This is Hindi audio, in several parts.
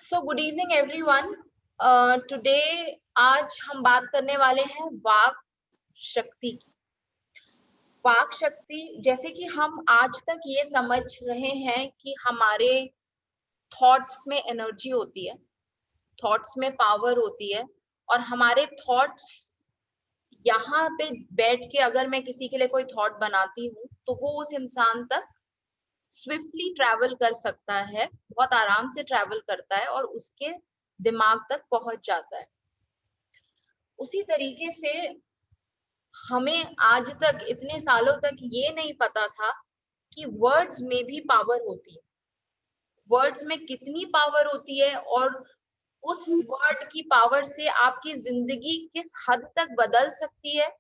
So good evening everyone. Today आज हम बात करने वाले हैं वाक शक्ति की। वाक शक्ति, जैसे कि हम आज तक ये समझ रहे हैं कि हमारे थॉट्स में एनर्जी होती है, थॉट्स में पावर होती है, और हमारे थॉट्स यहाँ पे बैठ के अगर मैं किसी के लिए कोई थॉट बनाती हूँ तो वो उस इंसान तक स्विफ्टली ट्रैवल कर सकता है, बहुत आराम से ट्रैवल करता है और उसके दिमाग तक पहुंच जाता है। उसी तरीके से हमें आज तक इतने सालों तक ये नहीं पता था कि वर्ड्स में भी पावर होती है, वर्ड्स में कितनी पावर होती है और उस वर्ड की पावर से आपकी जिंदगी किस हद तक बदल सकती है,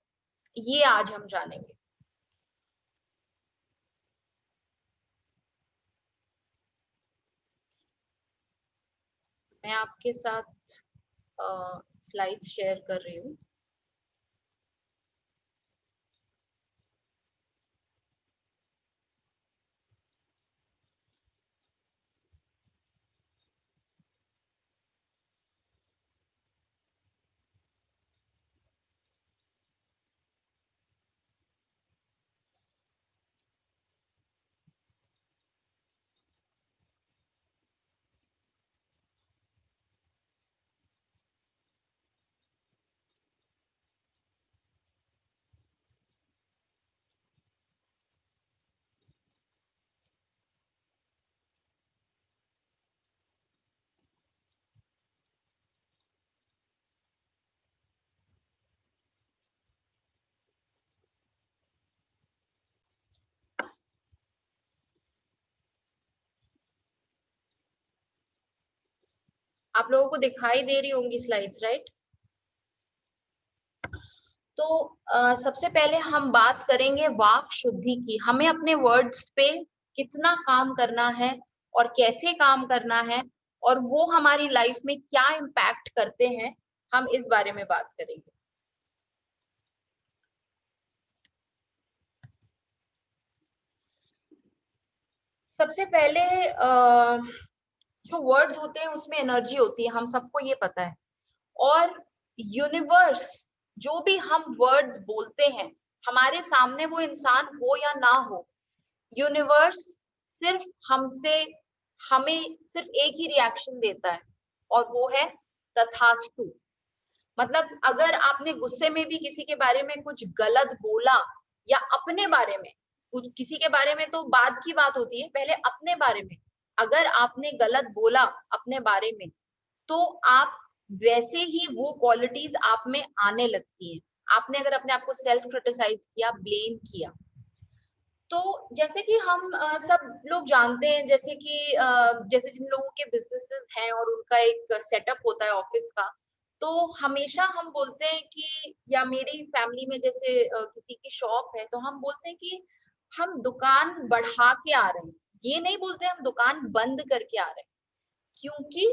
ये आज हम जानेंगे। मैं आपके साथ स्लाइड्स शेयर कर रही हूँ। आप लोगों को दिखाई दे रही होंगी स्लाइड्स, राइट? तो सबसे पहले हम बात करेंगे वाक शुद्धि की। हमें अपने वर्ड्स पे कितना काम करना है और कैसे काम करना है और वो हमारी लाइफ में क्या इम्पैक्ट करते हैं, हम इस बारे में बात करेंगे। सबसे पहले जो वर्ड्स होते हैं उसमें एनर्जी होती है, हम सबको ये पता है। और यूनिवर्स, जो भी हम वर्ड्स बोलते हैं, हमारे सामने वो इंसान हो या ना हो, यूनिवर्स सिर्फ हमसे हमें सिर्फ एक ही रिएक्शन देता है और वो है तथास्तु। मतलब अगर आपने गुस्से में भी किसी के बारे में कुछ गलत बोला या अपने बारे में कुछ, किसी के बारे में तो बाद की बात होती है, पहले अपने बारे में अगर आपने गलत बोला अपने बारे में, तो आप वैसे ही वो क्वालिटीज आप में आने लगती हैं। आपने अगर अपने आप को सेल्फ क्रिटिसाइज किया, ब्लेम किया, तो जैसे कि हम सब लोग जानते हैं, जैसे कि जैसे जिन लोगों के बिजनेसेस हैं और उनका एक सेटअप होता है ऑफिस का, तो हमेशा हम बोलते हैं कि, या मेरी फैमिली में जैसे किसी की शॉप है तो हम बोलते हैं कि हम दुकान बढ़ा के आ रहे हैं, ये नहीं बोलते हम दुकान बंद करके आ रहे हैं। क्योंकि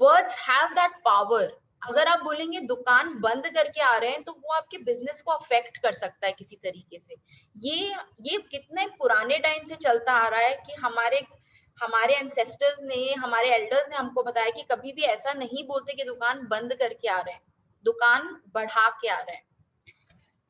वर्ड्स हैव दैट पावर। अगर आप बोलेंगे दुकान बंद करके आ रहे हैं तो वो आपके बिजनेस को अफेक्ट कर सकता है किसी तरीके से। ये कितने पुराने टाइम से चलता आ रहा है कि हमारे हमारे एंसेस्टर्स ने, हमारे एल्डर्स ने हमको बताया कि कभी भी ऐसा नहीं बोलते कि दुकान बंद करके आ रहे हैं, दुकान बढ़ा के आ रहे हैं।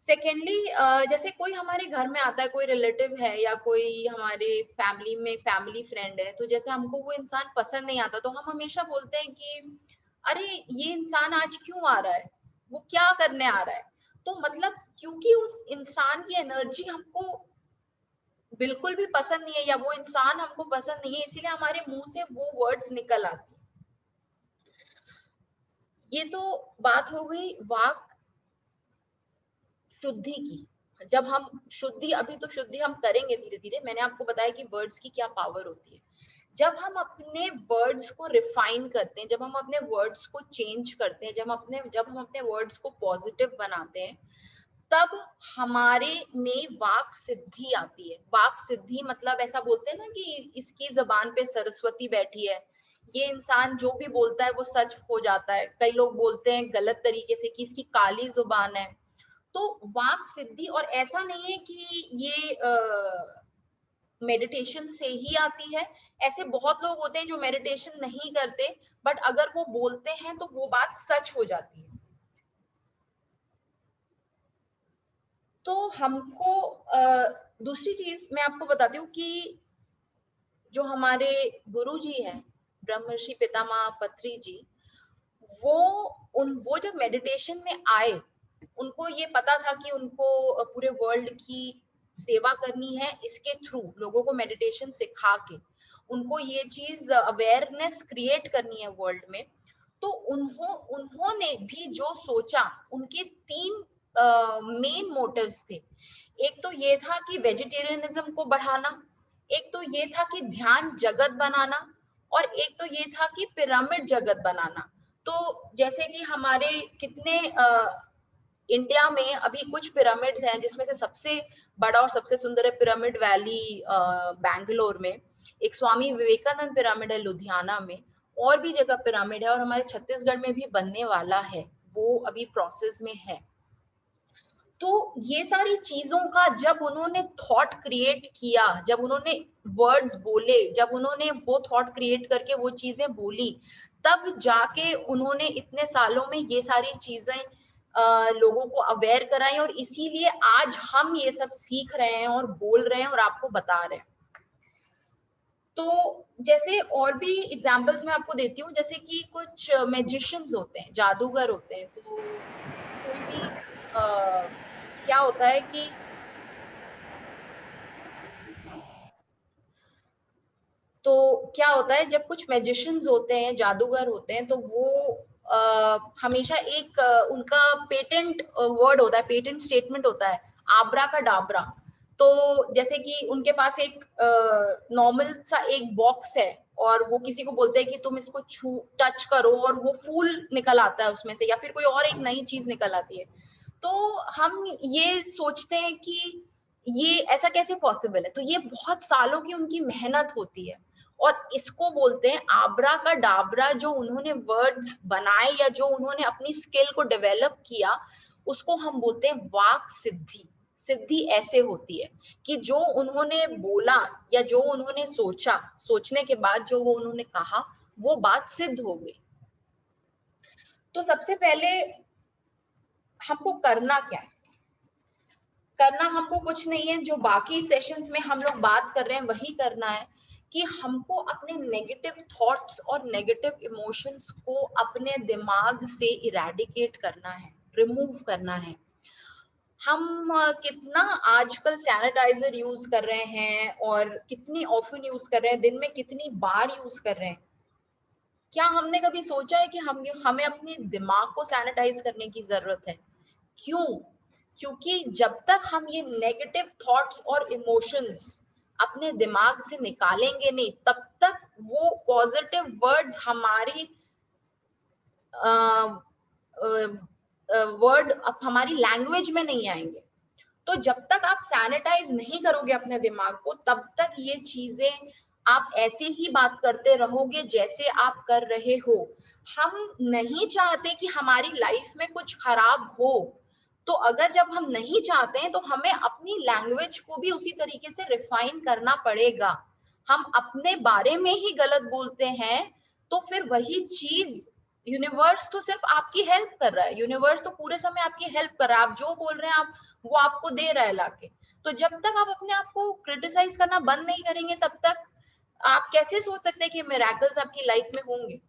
सेकेंडली, जैसे कोई हमारे घर में आता है, कोई रिलेटिव है या कोई हमारे फैमिली में फैमिली फ्रेंड है, तो जैसे हमको वो इंसान पसंद नहीं आता तो हम हमेशा बोलते हैं कि अरे ये इंसान आज क्यों आ रहा है, वो क्या करने आ रहा है। तो मतलब क्योंकि उस इंसान की एनर्जी हमको बिल्कुल भी पसंद नहीं है या वो इंसान हमको पसंद नहीं है, इसीलिए हमारे मुंह से वो वर्ड्स निकल आती है। ये तो बात हो गई वाक शुद्धि की। जब हम शुद्धि, अभी तो शुद्धि हम करेंगे धीरे धीरे, मैंने आपको बताया कि वर्ड्स की क्या पावर होती है। जब हम अपने वर्ड्स को रिफाइन करते हैं, जब हम अपने वर्ड्स को चेंज करते हैं, जब हम अपने वर्ड्स को पॉजिटिव बनाते हैं, तब हमारे में वाक सिद्धि आती है। वाक सिद्धि मतलब ऐसा बोलते हैं ना कि इसकी जबान पे सरस्वती बैठी है, ये इंसान जो भी बोलता है वो सच हो जाता है। कई लोग बोलते हैं गलत तरीके से कि इसकी काली जुबान है। तो वाक सिद्धि, और ऐसा नहीं है कि ये मेडिटेशन से ही आती है। ऐसे बहुत लोग होते हैं जो मेडिटेशन नहीं करते, बट अगर वो बोलते हैं तो वो बात सच हो जाती है। तो हमको दूसरी चीज मैं आपको बताती हूँ कि जो हमारे गुरु जी हैं, ब्रह्मर्षि पितामह पत्री जी, वो जब मेडिटेशन में आए, उनको ये पता था कि उनको पूरे वर्ल्ड की सेवा करनी है इसके थ्रू, लोगों को मेडिटेशन सिखा के उनको ये चीज अवेयरनेस क्रिएट करनी है वर्ल्ड में। तो उन्होंने भी जो सोचा, उनके तीन मेन मोटिव्स थे। एक तो ये था कि वेजिटेरियनिज्म को बढ़ाना, एक तो ये था कि ध्यान जगत बनाना, और एक तो ये था कि पिरामिड जगत बनाना। तो जैसे कि हमारे कितने इंडिया में अभी कुछ पिरामिड्स हैं, जिसमें से सबसे बड़ा और सबसे सुंदर है पिरामिड वैली बैंगलोर में, एक स्वामी विवेकानंद पिरामिड है लुधियाना में, और भी जगह पिरामिड है, और हमारे छत्तीसगढ़ में भी बनने वाला है, वो अभी प्रोसेस में है। तो ये सारी चीजों का जब उन्होंने थॉट क्रिएट किया, जब उन्होंने वर्ड्स बोले, जब उन्होंने वो थॉट क्रिएट करके वो चीजें बोली, तब जाके उन्होंने इतने सालों में ये सारी चीजें लोगों को अवेयर कराई, और इसीलिए आज हम ये सब सीख रहे हैं और बोल रहे हैं और आपको बता रहे हैं। तो जैसे और भी एग्जांपल्स मैं आपको देती हूँ, जैसे कि कुछ मैजिशियंस होते हैं, जादूगर होते हैं। तो कोई भी क्या होता है कि तो क्या होता है, जब कुछ मैजिशियंस होते हैं, जादूगर होते हैं, तो वो हमेशा एक उनका पेटेंट वर्ड होता है, पेटेंट स्टेटमेंट होता है, आब्रा का डाबरा। तो जैसे कि उनके पास एक नॉर्मल सा एक बॉक्स है, और वो किसी को बोलते हैं कि तुम इसको छू टच करो, और वो फूल निकल आता है उसमें से, या फिर कोई और एक नई चीज निकल आती है। तो हम ये सोचते हैं कि ये ऐसा कैसे पॉसिबल है। तो ये बहुत सालों की उनकी मेहनत होती है, और इसको बोलते हैं आब्रा का डाबरा। जो उन्होंने वर्ड्स बनाए या जो उन्होंने अपनी स्किल को डेवलप किया, उसको हम बोलते हैं वाक सिद्धि। सिद्धि ऐसे होती है कि जो उन्होंने बोला या जो उन्होंने सोचा, सोचने के बाद जो वो उन्होंने कहा, वो बात सिद्ध हो गई। तो सबसे पहले हमको करना क्या है? करना हमको कुछ नहीं है, जो बाकी सेशंस में हम लोग बात कर रहे हैं वही करना है, कि हमको अपने नेगेटिव थॉट्स और नेगेटिव इमोशंस को अपने दिमाग से इरेडिकेट करना है, रिमूव करना है। हम कितना आजकल सैनिटाइजर यूज कर रहे हैं, और कितनी ऑफन यूज कर रहे हैं, दिन में कितनी बार यूज कर रहे हैं। क्या हमने कभी सोचा है कि हमें अपने दिमाग को सैनिटाइज करने की जरूरत है? क्यों? क्योंकि जब तक हम ये नेगेटिव थॉट्स और इमोशंस अपने दिमाग से निकालेंगे नहीं, तब तक वो पॉजिटिव वर्ड्स हमारी वर्ड हमारी लैंग्वेज में नहीं आएंगे। तो जब तक आप सैनिटाइज नहीं करोगे अपने दिमाग को, तब तक ये चीजें आप ऐसे ही बात करते रहोगे जैसे आप कर रहे हो। हम नहीं चाहते कि हमारी लाइफ में कुछ खराब हो। तो अगर जब हम नहीं चाहते हैं, तो हमें अपनी लैंग्वेज को भी उसी तरीके से रिफाइन करना पड़ेगा। हम अपने बारे में ही गलत बोलते हैं, तो फिर वही चीज यूनिवर्स तो सिर्फ आपकी हेल्प कर रहा है, यूनिवर्स तो पूरे समय आपकी हेल्प कर रहा है। आप जो बोल रहे हैं, आप वो आपको दे रहा है लाके। तो जब तक आप अपने आप को क्रिटिसाइज करना बंद नहीं करेंगे, तब तक आप कैसे सोच सकते हैं कि मिरेकल्स आपकी लाइफ में होंगे।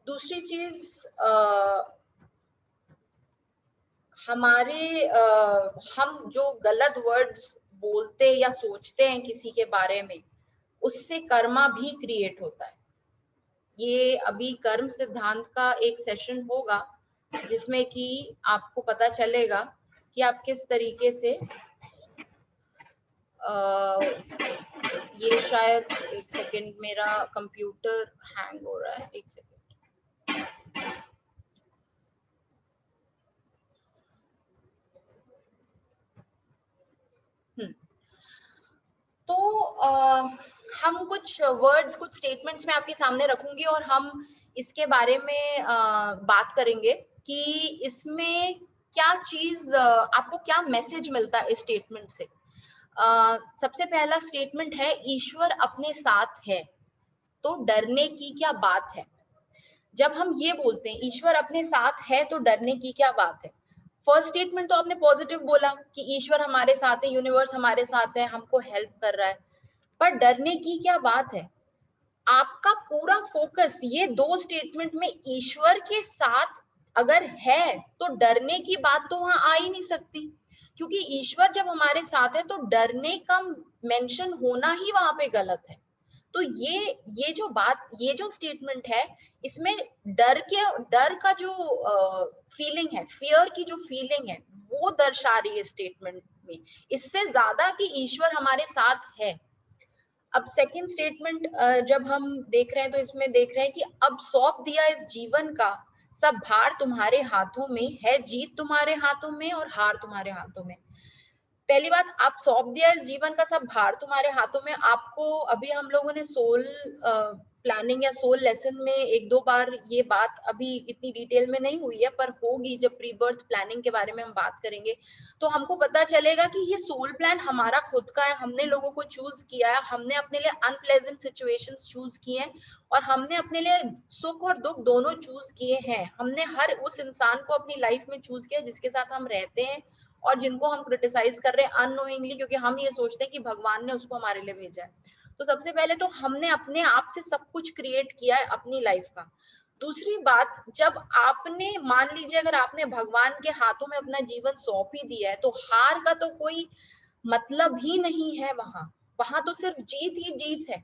दूसरी चीज हमारे हम जो गलत वर्ड्स बोलते या सोचते हैं किसी के बारे में, उससे कर्मा भी क्रिएट होता है। ये अभी कर्म सिद्धांत का एक सेशन होगा, जिसमें कि आपको पता चलेगा कि आप किस तरीके से ये शायद एक सेकंड, मेरा कंप्यूटर हैंग हो रहा है, एक सेकंड। तो हम कुछ वर्ड्स, कुछ स्टेटमेंट्स में आपके सामने रखूंगी, और हम इसके बारे में बात करेंगे कि इसमें क्या चीज आपको क्या मैसेज मिलता है इस स्टेटमेंट से। सबसे पहला स्टेटमेंट है ईश्वर अपने साथ है, तो डरने की क्या बात है। जब हम ये बोलते हैं ईश्वर अपने साथ है तो डरने की क्या बात है, फर्स्ट स्टेटमेंट तो आपने पॉजिटिव बोला कि ईश्वर हमारे साथ है, यूनिवर्स हमारे साथ है, हमको हेल्प कर रहा है, पर डरने की क्या बात है। आपका पूरा फोकस ये दो स्टेटमेंट में ईश्वर के साथ अगर है तो डरने की बात तो वहां आ ही नहीं सकती, क्योंकि ईश्वर जब हमारे साथ है तो डरने का मेंशन होना ही वहां पे गलत है। तो ये जो बात, ये जो स्टेटमेंट है, इसमें डर का जो फीलिंग है, फियर की जो फीलिंग है, वो दर्शा रही है स्टेटमेंट में, इससे ज्यादा कि ईश्वर हमारे साथ है। अब सेकंड स्टेटमेंट जब हम देख रहे हैं तो इसमें देख रहे हैं कि अब सौंप दिया इस जीवन का सब भार तुम्हारे हाथों में है, जीत तुम्हारे हाथों में और हार तुम्हारे हाथों में। पहली बात, आप सौंप दिया इस जीवन का सब भार तुम्हारे हाथों में। आपको अभी हम लोगों ने सोल प्लानिंग या सोल लेसन में एक दो बार ये बात अभी इतनी डिटेल में नहीं हुई है, पर होगी जब प्री बर्थ प्लानिंग के बारे में हम बात करेंगे तो हमको पता चलेगा कि ये सोल प्लान हमारा खुद का है, हमने लोगों को चूज किया है, हमने अपने लिए अनप्लेजेंट सिचुएशंस चूज किए हैं और हमने अपने लिए सुख और दुख दोनों चूज किए हैं। हमने हर उस इंसान को अपनी लाइफ में चूज किया जिसके साथ हम रहते हैं और जिनको हम क्रिटिसाइज कर रहे हैं अननोइंगली, क्योंकि हम ये सोचते हैं कि भगवान ने उसको हमारे लिए भेजा है। तो सबसे पहले तो हमने अपने आप से सब कुछ क्रिएट किया है अपनी लाइफ का। दूसरी बात, जब आपने मान लीजिए अगर आपने भगवान के हाथों में अपना जीवन सौंप ही दिया है तो हार का तो कोई मतलब ही नहीं है, वहां वहां तो सिर्फ जीत ही जीत है।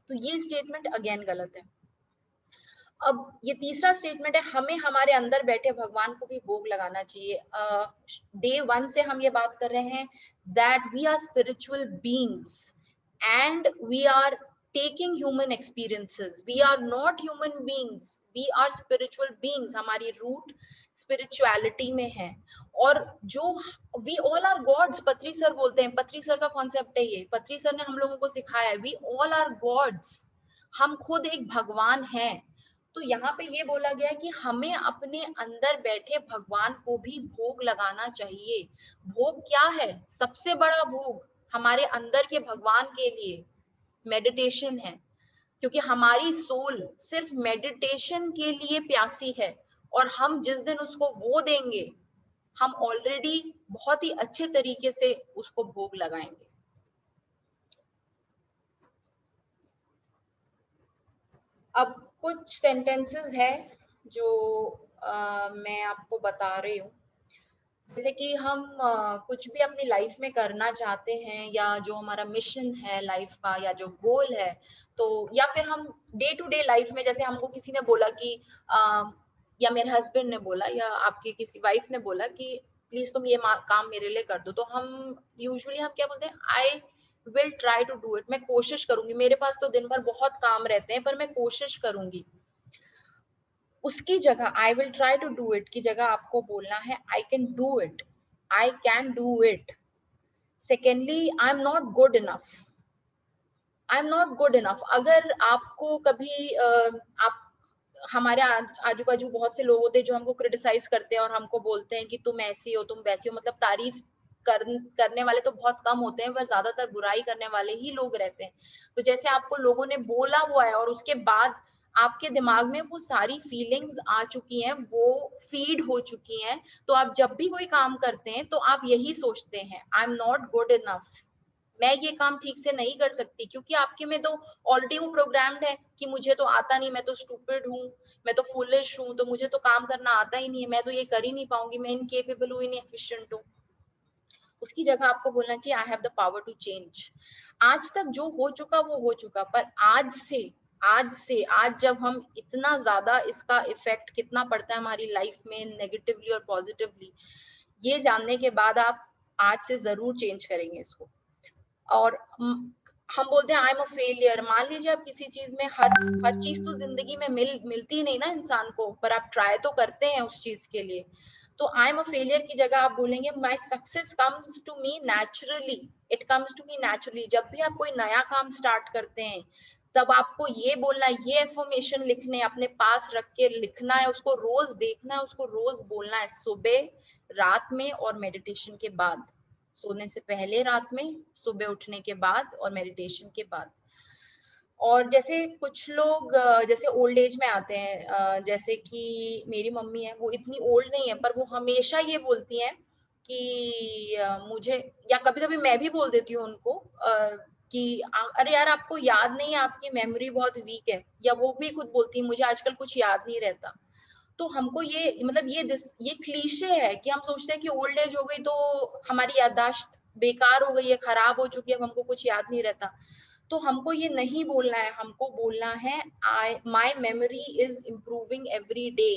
तो ये स्टेटमेंट अगेन गलत है। अब ये तीसरा स्टेटमेंट है हमें हमारे अंदर बैठे भगवान को भी भोग लगाना चाहिए। डे वन से हम ये बात कर रहे हैं that we are spiritual beings and we are taking human experiences, we are not human beings, we are spiritual beings. हमारी रूट स्पिरिचुअलिटी में है। और जो we all are gods, Patri sir बोलते हैं, पत्री सर का कॉन्सेप्ट है ये, पत्री सर ने हम लोगों को सिखाया है वी ऑल आर गॉड्स, हम खुद एक भगवान हैं। तो यहाँ पे ये बोला गया है कि हमें अपने अंदर बैठे भगवान को भी भोग लगाना चाहिए। भोग क्या है, सबसे बड़ा भोग हमारे अंदर के भगवान के लिए मेडिटेशन है, क्योंकि हमारी सोल सिर्फ मेडिटेशन के लिए प्यासी है और हम जिस दिन उसको वो देंगे हम ऑलरेडी बहुत ही अच्छे तरीके से उसको भोग लगाएंगे। अब कुछ सेंटेंसेस है जो मैं आपको बता रही हूँ। जैसे कि हम कुछ भी अपनी लाइफ में करना चाहते हैं या जो हमारा मिशन है लाइफ का या जो गोल है, तो या फिर हम डे टू डे लाइफ में, जैसे हमको किसी ने बोला कि या मेरे हस्बैंड ने बोला या आपकी किसी वाइफ ने बोला कि प्लीज तुम ये काम मेरे लिए कर दो, तो हम यूजुअली हम क्या बोलते हैं, I will try to do it, मैं कोशिश करूंगी, मेरे पास तो दिन भर बहुत काम रहते हैं पर मैं कोशिश करूंगी। उसकी जगह I will try to do it की जगह आपको बोलना है I can do it, I can do it. Secondly, I am not good enough, I am not good enough. अगर आपको कभी आप, हमारे आजू बाजू बहुत से लोग होते हैं जो हमको क्रिटिसाइज करते हैं और हमको बोलते हैं कि तुम ऐसी हो तुम वैसी हो, मतलब तारीफ करने वाले तो बहुत कम होते हैं पर ज्यादातर बुराई करने वाले ही लोग रहते हैं। तो जैसे आपको लोगों ने बोला हुआ है और उसके बाद आपके दिमाग में वो सारी फीलिंग्स आ चुकी हैं, वो फीड हो चुकी हैं, तो आप जब भी कोई काम करते हैं तो आप यही सोचते हैं I am not good enough, मैं ये काम ठीक से नहीं कर सकती, क्योंकि आपके में तो ऑलरेडी वो प्रोग्राम्ड है कि मुझे तो आता नहीं, मैं तो स्टूपिड हूँ, मैं तो फुलिश हूँ, तो मुझे तो काम करना आता ही नहीं है, मैं तो ये कर ही नहीं पाऊंगी, मैं इनकेपेबल हूँ, इनएफिशिएंट हूँ। उसकी जगह आपको बोलना चाहिए I have the power to change. आज तक जो हो चुका वो हो चुका, पर आज जब हम इतना ज्यादा इसका इफेक्ट कितना पड़ता है हमारी लाइफ में नेगेटिवली और पॉजिटिवली, ये जानने के बाद आप आज से जरूर चेंज करेंगे इसको। और हम बोलते हैं आई एम अ फेलियर। मान लीजिए आप किसी चीज में, हर चीज तो जिंदगी में मिलती नहीं ना इंसान को, पर आप ट्राई तो करते हैं उस चीज के लिए। तो आई एम अ फेलियर की जगह आप बोलेंगे my success comes to me naturally, it comes to me naturally. जब भी आप कोई नया काम स्टार्ट करते हैं तब आपको ये बोलना है, ये एफर्मेशन लिखने अपने पास रख के लिखना है, उसको रोज देखना है, उसको रोज बोलना है, सुबह, रात में और मेडिटेशन के बाद। सोने से पहले रात में, सुबह उठने के बाद और मेडिटेशन के बाद। और जैसे कुछ लोग जैसे ओल्ड एज में आते हैं, जैसे कि मेरी मम्मी है, वो इतनी ओल्ड नहीं है पर वो हमेशा ये बोलती हैं कि मुझे, या कभी-कभी मैं भी बोल देती हूँ उनको कि अरे यार आपको याद नहीं है, आपकी मेमोरी बहुत वीक है, या वो भी खुद बोलती है मुझे आजकल कुछ याद नहीं रहता। तो हमको ये मतलब ये क्लीशे है कि हम सोचते हैं कि ओल्ड एज हो गई तो हमारी याददाश्त बेकार हो गई है, खराब हो चुकी है, अब हमको कुछ याद नहीं रहता। तो हमको ये नहीं बोलना है, हमको बोलना है I my memory is improving every day.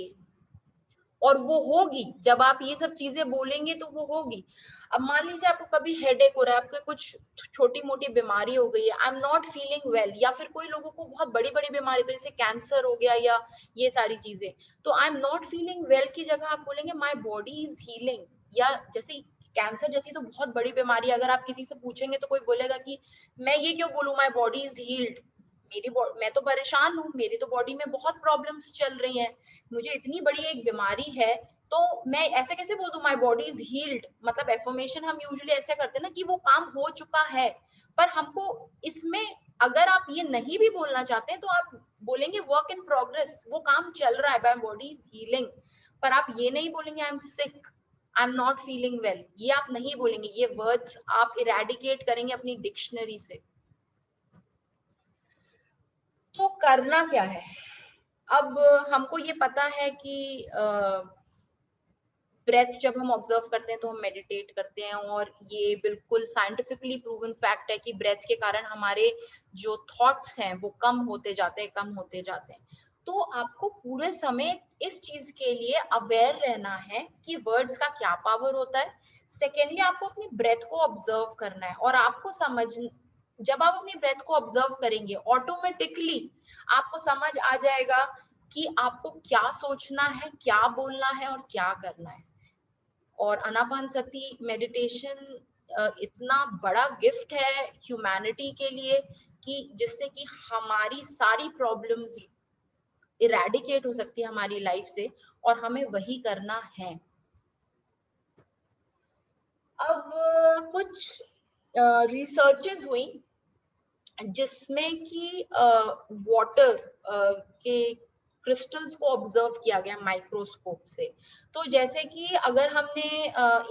और वो होगी, जब आप ये सब चीजें बोलेंगे तो वो होगी। अब मान लीजिए आपको कभी हेडेक हो रहा है, आपके कुछ छोटी मोटी बीमारी हो गई है, आई एम नॉट फीलिंग वेल, या फिर कोई लोगों को बहुत बड़ी बड़ी बीमारी, तो जैसे कैंसर हो गया या ये सारी चीजें, तो I am not feeling well की जगह आप बोलेंगे माई बॉडी इज हीलिंग। या जैसे कैंसर जैसी तो बहुत बड़ी बीमारी, अगर आप किसी से पूछेंगे तो कोई बोलेगा कि मैं ये क्यों बोलूं माई बॉडी इज हील्ड, मैं तो परेशान हूँ, मेरी तो बॉडी में बहुत प्रॉब्लम्स चल रही हैं, मुझे इतनी बड़ी एक बीमारी है, तो मैं ऐसे कैसे बोल दूं माय बॉडी इज हील्ड। मतलब एफर्मेशन हम यूजुअली ऐसे करते हैं ना कि वो काम हो चुका है, पर हमको इसमें, अगर आप ये नहीं भी बोलना चाहते हैं तो आप बोलेंगे वर्क इन प्रोग्रेस, वो काम चल रहा है, माय बॉडी इज हीलिंग। पर आप ये नहीं बोलेंगे I am sick, I am not feeling well, ये आप नहीं बोलेंगे, ये वर्ड्स आप इरेडिकेट करेंगे अपनी डिक्शनरी से। तो करना क्या है? अब हमको ये पता है कि ब्रेथ जब हम ऑब्जर्व करते हैं तो हम मेडिटेट करते हैं, और ये बिल्कुल साइंटिफिकली प्रूवन फैक्ट है कि ब्रेथ के कारण हमारे जो थॉट्स हैं वो कम होते जाते हैं, कम होते जाते हैं। तो आपको पूरे समय इस चीज के लिए अवेयर रहना है कि वर्ड्स का क्या पावर होता है। सेकेंडली आपको अपनी ब्रेथ को ऑब्जर्व करना है, और आपको समझ, जब आप अपनी ब्रेथ को ऑब्जर्व करेंगे ऑटोमेटिकली आपको समझ आ जाएगा कि आपको क्या सोचना है, क्या बोलना है और क्या करना है। और अनापानसती मेडिटेशन इतना बड़ा गिफ्ट है ह्यूमैनिटी के लिए कि जिससे कि हमारी सारी प्रॉब्लम्स इरेडिकेट हो सकती है हमारी लाइफ से, और हमें वही करना है। अब कुछ रिसर्चेस हुई जिसमें कि वाटर के क्रिस्टल्स को ऑब्जर्व किया गया माइक्रोस्कोप से। तो जैसे कि अगर हमने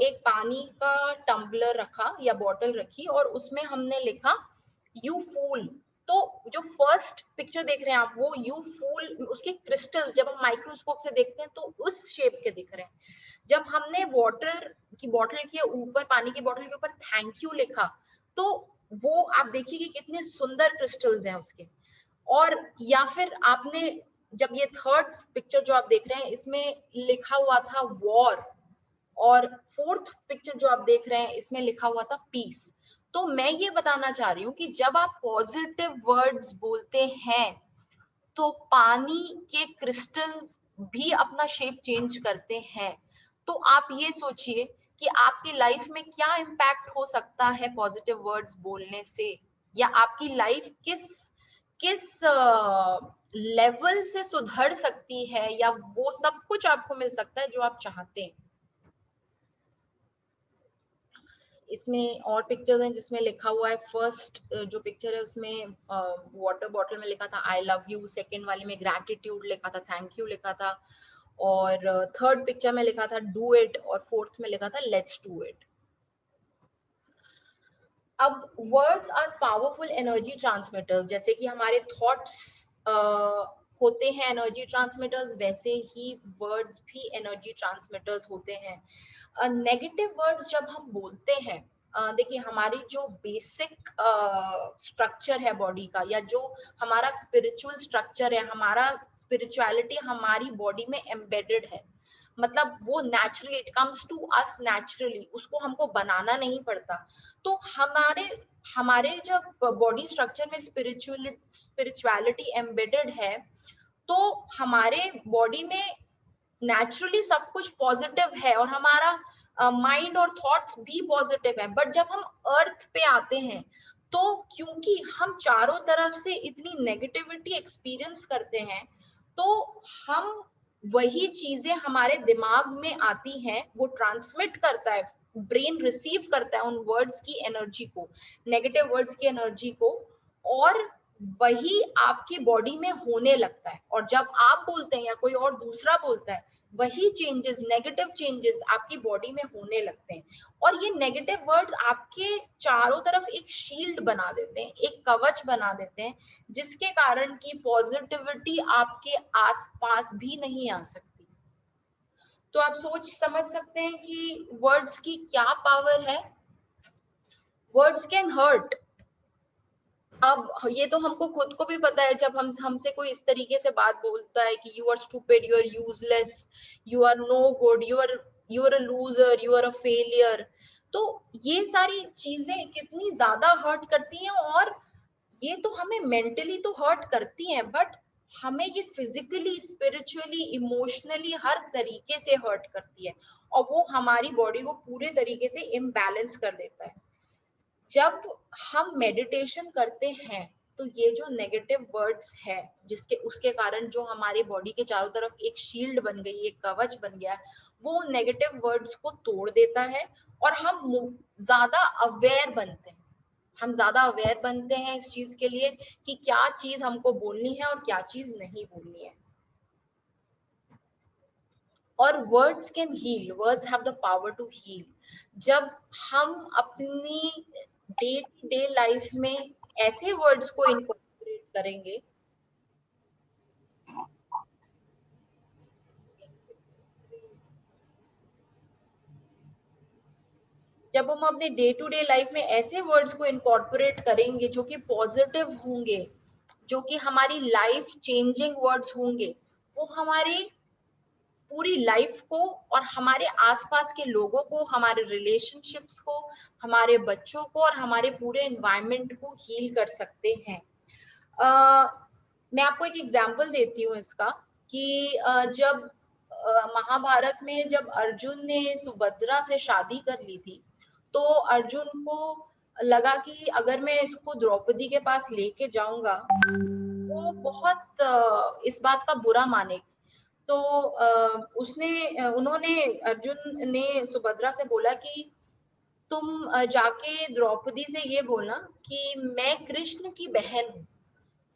एक पानी का टम्बलर रखा या बॉटल रखी और उसमें हमने लिखा यू फूल, तो जो फर्स्ट पिक्चर देख रहे हैं आप, वो यू फूल, उसके क्रिस्टल्स जब हम माइक्रोस्कोप से देखते हैं तो उस शेप के दिख रहे हैं। जब हमने वाटर की बॉटल के ऊपर, पानी की बॉटल के ऊपर थैंक यू लिखा, तो वो आप देखिए कि कितने सुंदर क्रिस्टल्स हैं उसके। और या फिर आपने, जब ये थर्ड पिक्चर जो आप देख रहे हैं इसमें लिखा हुआ था वॉर, और फोर्थ पिक्चर जो आप देख रहे हैं इसमें लिखा हुआ था पीस। तो मैं ये बताना चाह रही हूँ कि जब आप पॉजिटिव वर्ड्स बोलते हैं तो पानी के क्रिस्टल्स भी अपना शेप चेंज करते हैं। तो आप ये सोचिए कि आपकी लाइफ में क्या इम्पैक्ट हो सकता है पॉजिटिव वर्ड्स बोलने से, या आपकी लाइफ किस किस लेवल से सुधर सकती है, या वो सब कुछ आपको मिल सकता है जो आप चाहते हैं। इसमें और पिक्चर्स हैं जिसमें लिखा हुआ है, फर्स्ट जो पिक्चर है उसमें वाटर बॉटल में लिखा था आई लव यू, सेकेंड वाले में ग्रैटिट्यूड लिखा था, थैंक यू लिखा था, और थर्ड पिक्चर में लिखा था डू इट, और फोर्थ में लिखा था लेट्स डू इट। अब words are powerful energy transmitters, जैसे कि हमारे थॉट्स होते हैं एनर्जी ट्रांसमिटर्स, वैसे ही वर्ड्स भी एनर्जी ट्रांसमिटर्स होते हैं। नेगेटिव वर्ड्स जब हम बोलते हैं, देखिए हमारी जो बेसिक स्ट्रक्चर है बॉडी का, या जो हमारा स्पिरिचुअल स्ट्रक्चर है, हमारा स्पिरिचुअलिटी हमारी बॉडी में एम्बेडेड है। मतलब वो naturally it comes to us naturally, उसको हमको बनाना नहीं पड़ता। तो हमारे हमारे जब बॉडी स्ट्रक्चर में स्पिरिचुअलिटी एम्बेडेड है, तो हमारे बॉडी में नेचुरली सब कुछ पॉजिटिव है, और हमारा माइंड और थॉट्स भी पॉजिटिव है। बट जब हम अर्थ पे आते हैं, तो क्योंकि हम चारों तरफ से इतनी नेगेटिविटी एक्सपीरियंस करते हैं, तो हम वही चीजें हमारे दिमाग में आती हैं, वो ट्रांसमिट करता है ब्रेन रिसीव करता है उन वर्ड्स की एनर्जी को, नेगेटिव वर्ड्स की एनर्जी को, और वही आपकी बॉडी में होने लगता है। और जब आप बोलते हैं या कोई और दूसरा बोलता है, वही चेंजेस, नेगेटिव चेंजेस आपकी बॉडी में होने लगते हैं। और ये नेगेटिव वर्ड्स आपके चारों तरफ एक शील्ड बना देते हैं, एक कवच बना देते हैं, जिसके कारण की पॉजिटिविटी आपके आसपास भी नहीं आ सकती। तो आप सोच समझ सकते हैं कि वर्ड्स की क्या पावर है। Words can hurt. अब ये तो हमको खुद को भी पता है, जब हमसे कोई इस तरीके से बात बोलता है कि you are stupid, you are useless, you are no good, you are a loser, you are a failure, तो ये सारी चीजें कितनी ज्यादा हर्ट करती हैं। और ये तो हमें मेंटली तो हर्ट करती हैं, बट हमें ये फिजिकली, स्पिरिचुअली, इमोशनली हर तरीके से हर्ट करती है, और वो हमारी बॉडी को पूरे तरीके से इम्बैलेंस कर देता है। जब हम मेडिटेशन करते हैं, तो ये जो नेगेटिव वर्ड्स है, जिसके उसके कारण जो हमारी बॉडी के चारों तरफ एक शील्ड बन गई, एक कवच बन गया है, वो नेगेटिव वर्ड्स को तोड़ देता है, और हम ज्यादा अवेयर बनते हैं। हम ज्यादा अवेयर बनते हैं इस चीज के लिए कि क्या चीज हमको बोलनी है और क्या चीज नहीं बोलनी है। और words can heal, words have the power to heal. जब हम अपनी डे टू डे लाइफ में ऐसे वर्ड्स को इनकॉर्पोरेट करेंगे, जब हम अपने डे टू डे लाइफ में ऐसे वर्ड्स को इनकॉर्पोरेट करेंगे जो कि पॉजिटिव होंगे, जो कि हमारी लाइफ चेंजिंग वर्ड्स होंगे, वो हमारी पूरी लाइफ को और हमारे आसपास के लोगों को, हमारे रिलेशनशिप्स को, हमारे बच्चों को और हमारे पूरे एनवायरनमेंट को हील कर सकते हैं। मैं आपको एक एग्जांपल देती हूँ इसका, कि जब महाभारत में जब अर्जुन ने सुभद्रा से शादी कर ली थी, तो अर्जुन को लगा कि अगर मैं इसको द्रौपदी के पास लेके जाऊंगा, वो बहुत इस बात का बुरा मानेगी। तो उन्होंने, अर्जुन ने सुभद्रा से बोला कि तुम जाके द्रौपदी से ये बोलना कि मैं कृष्ण की बहन हूँ।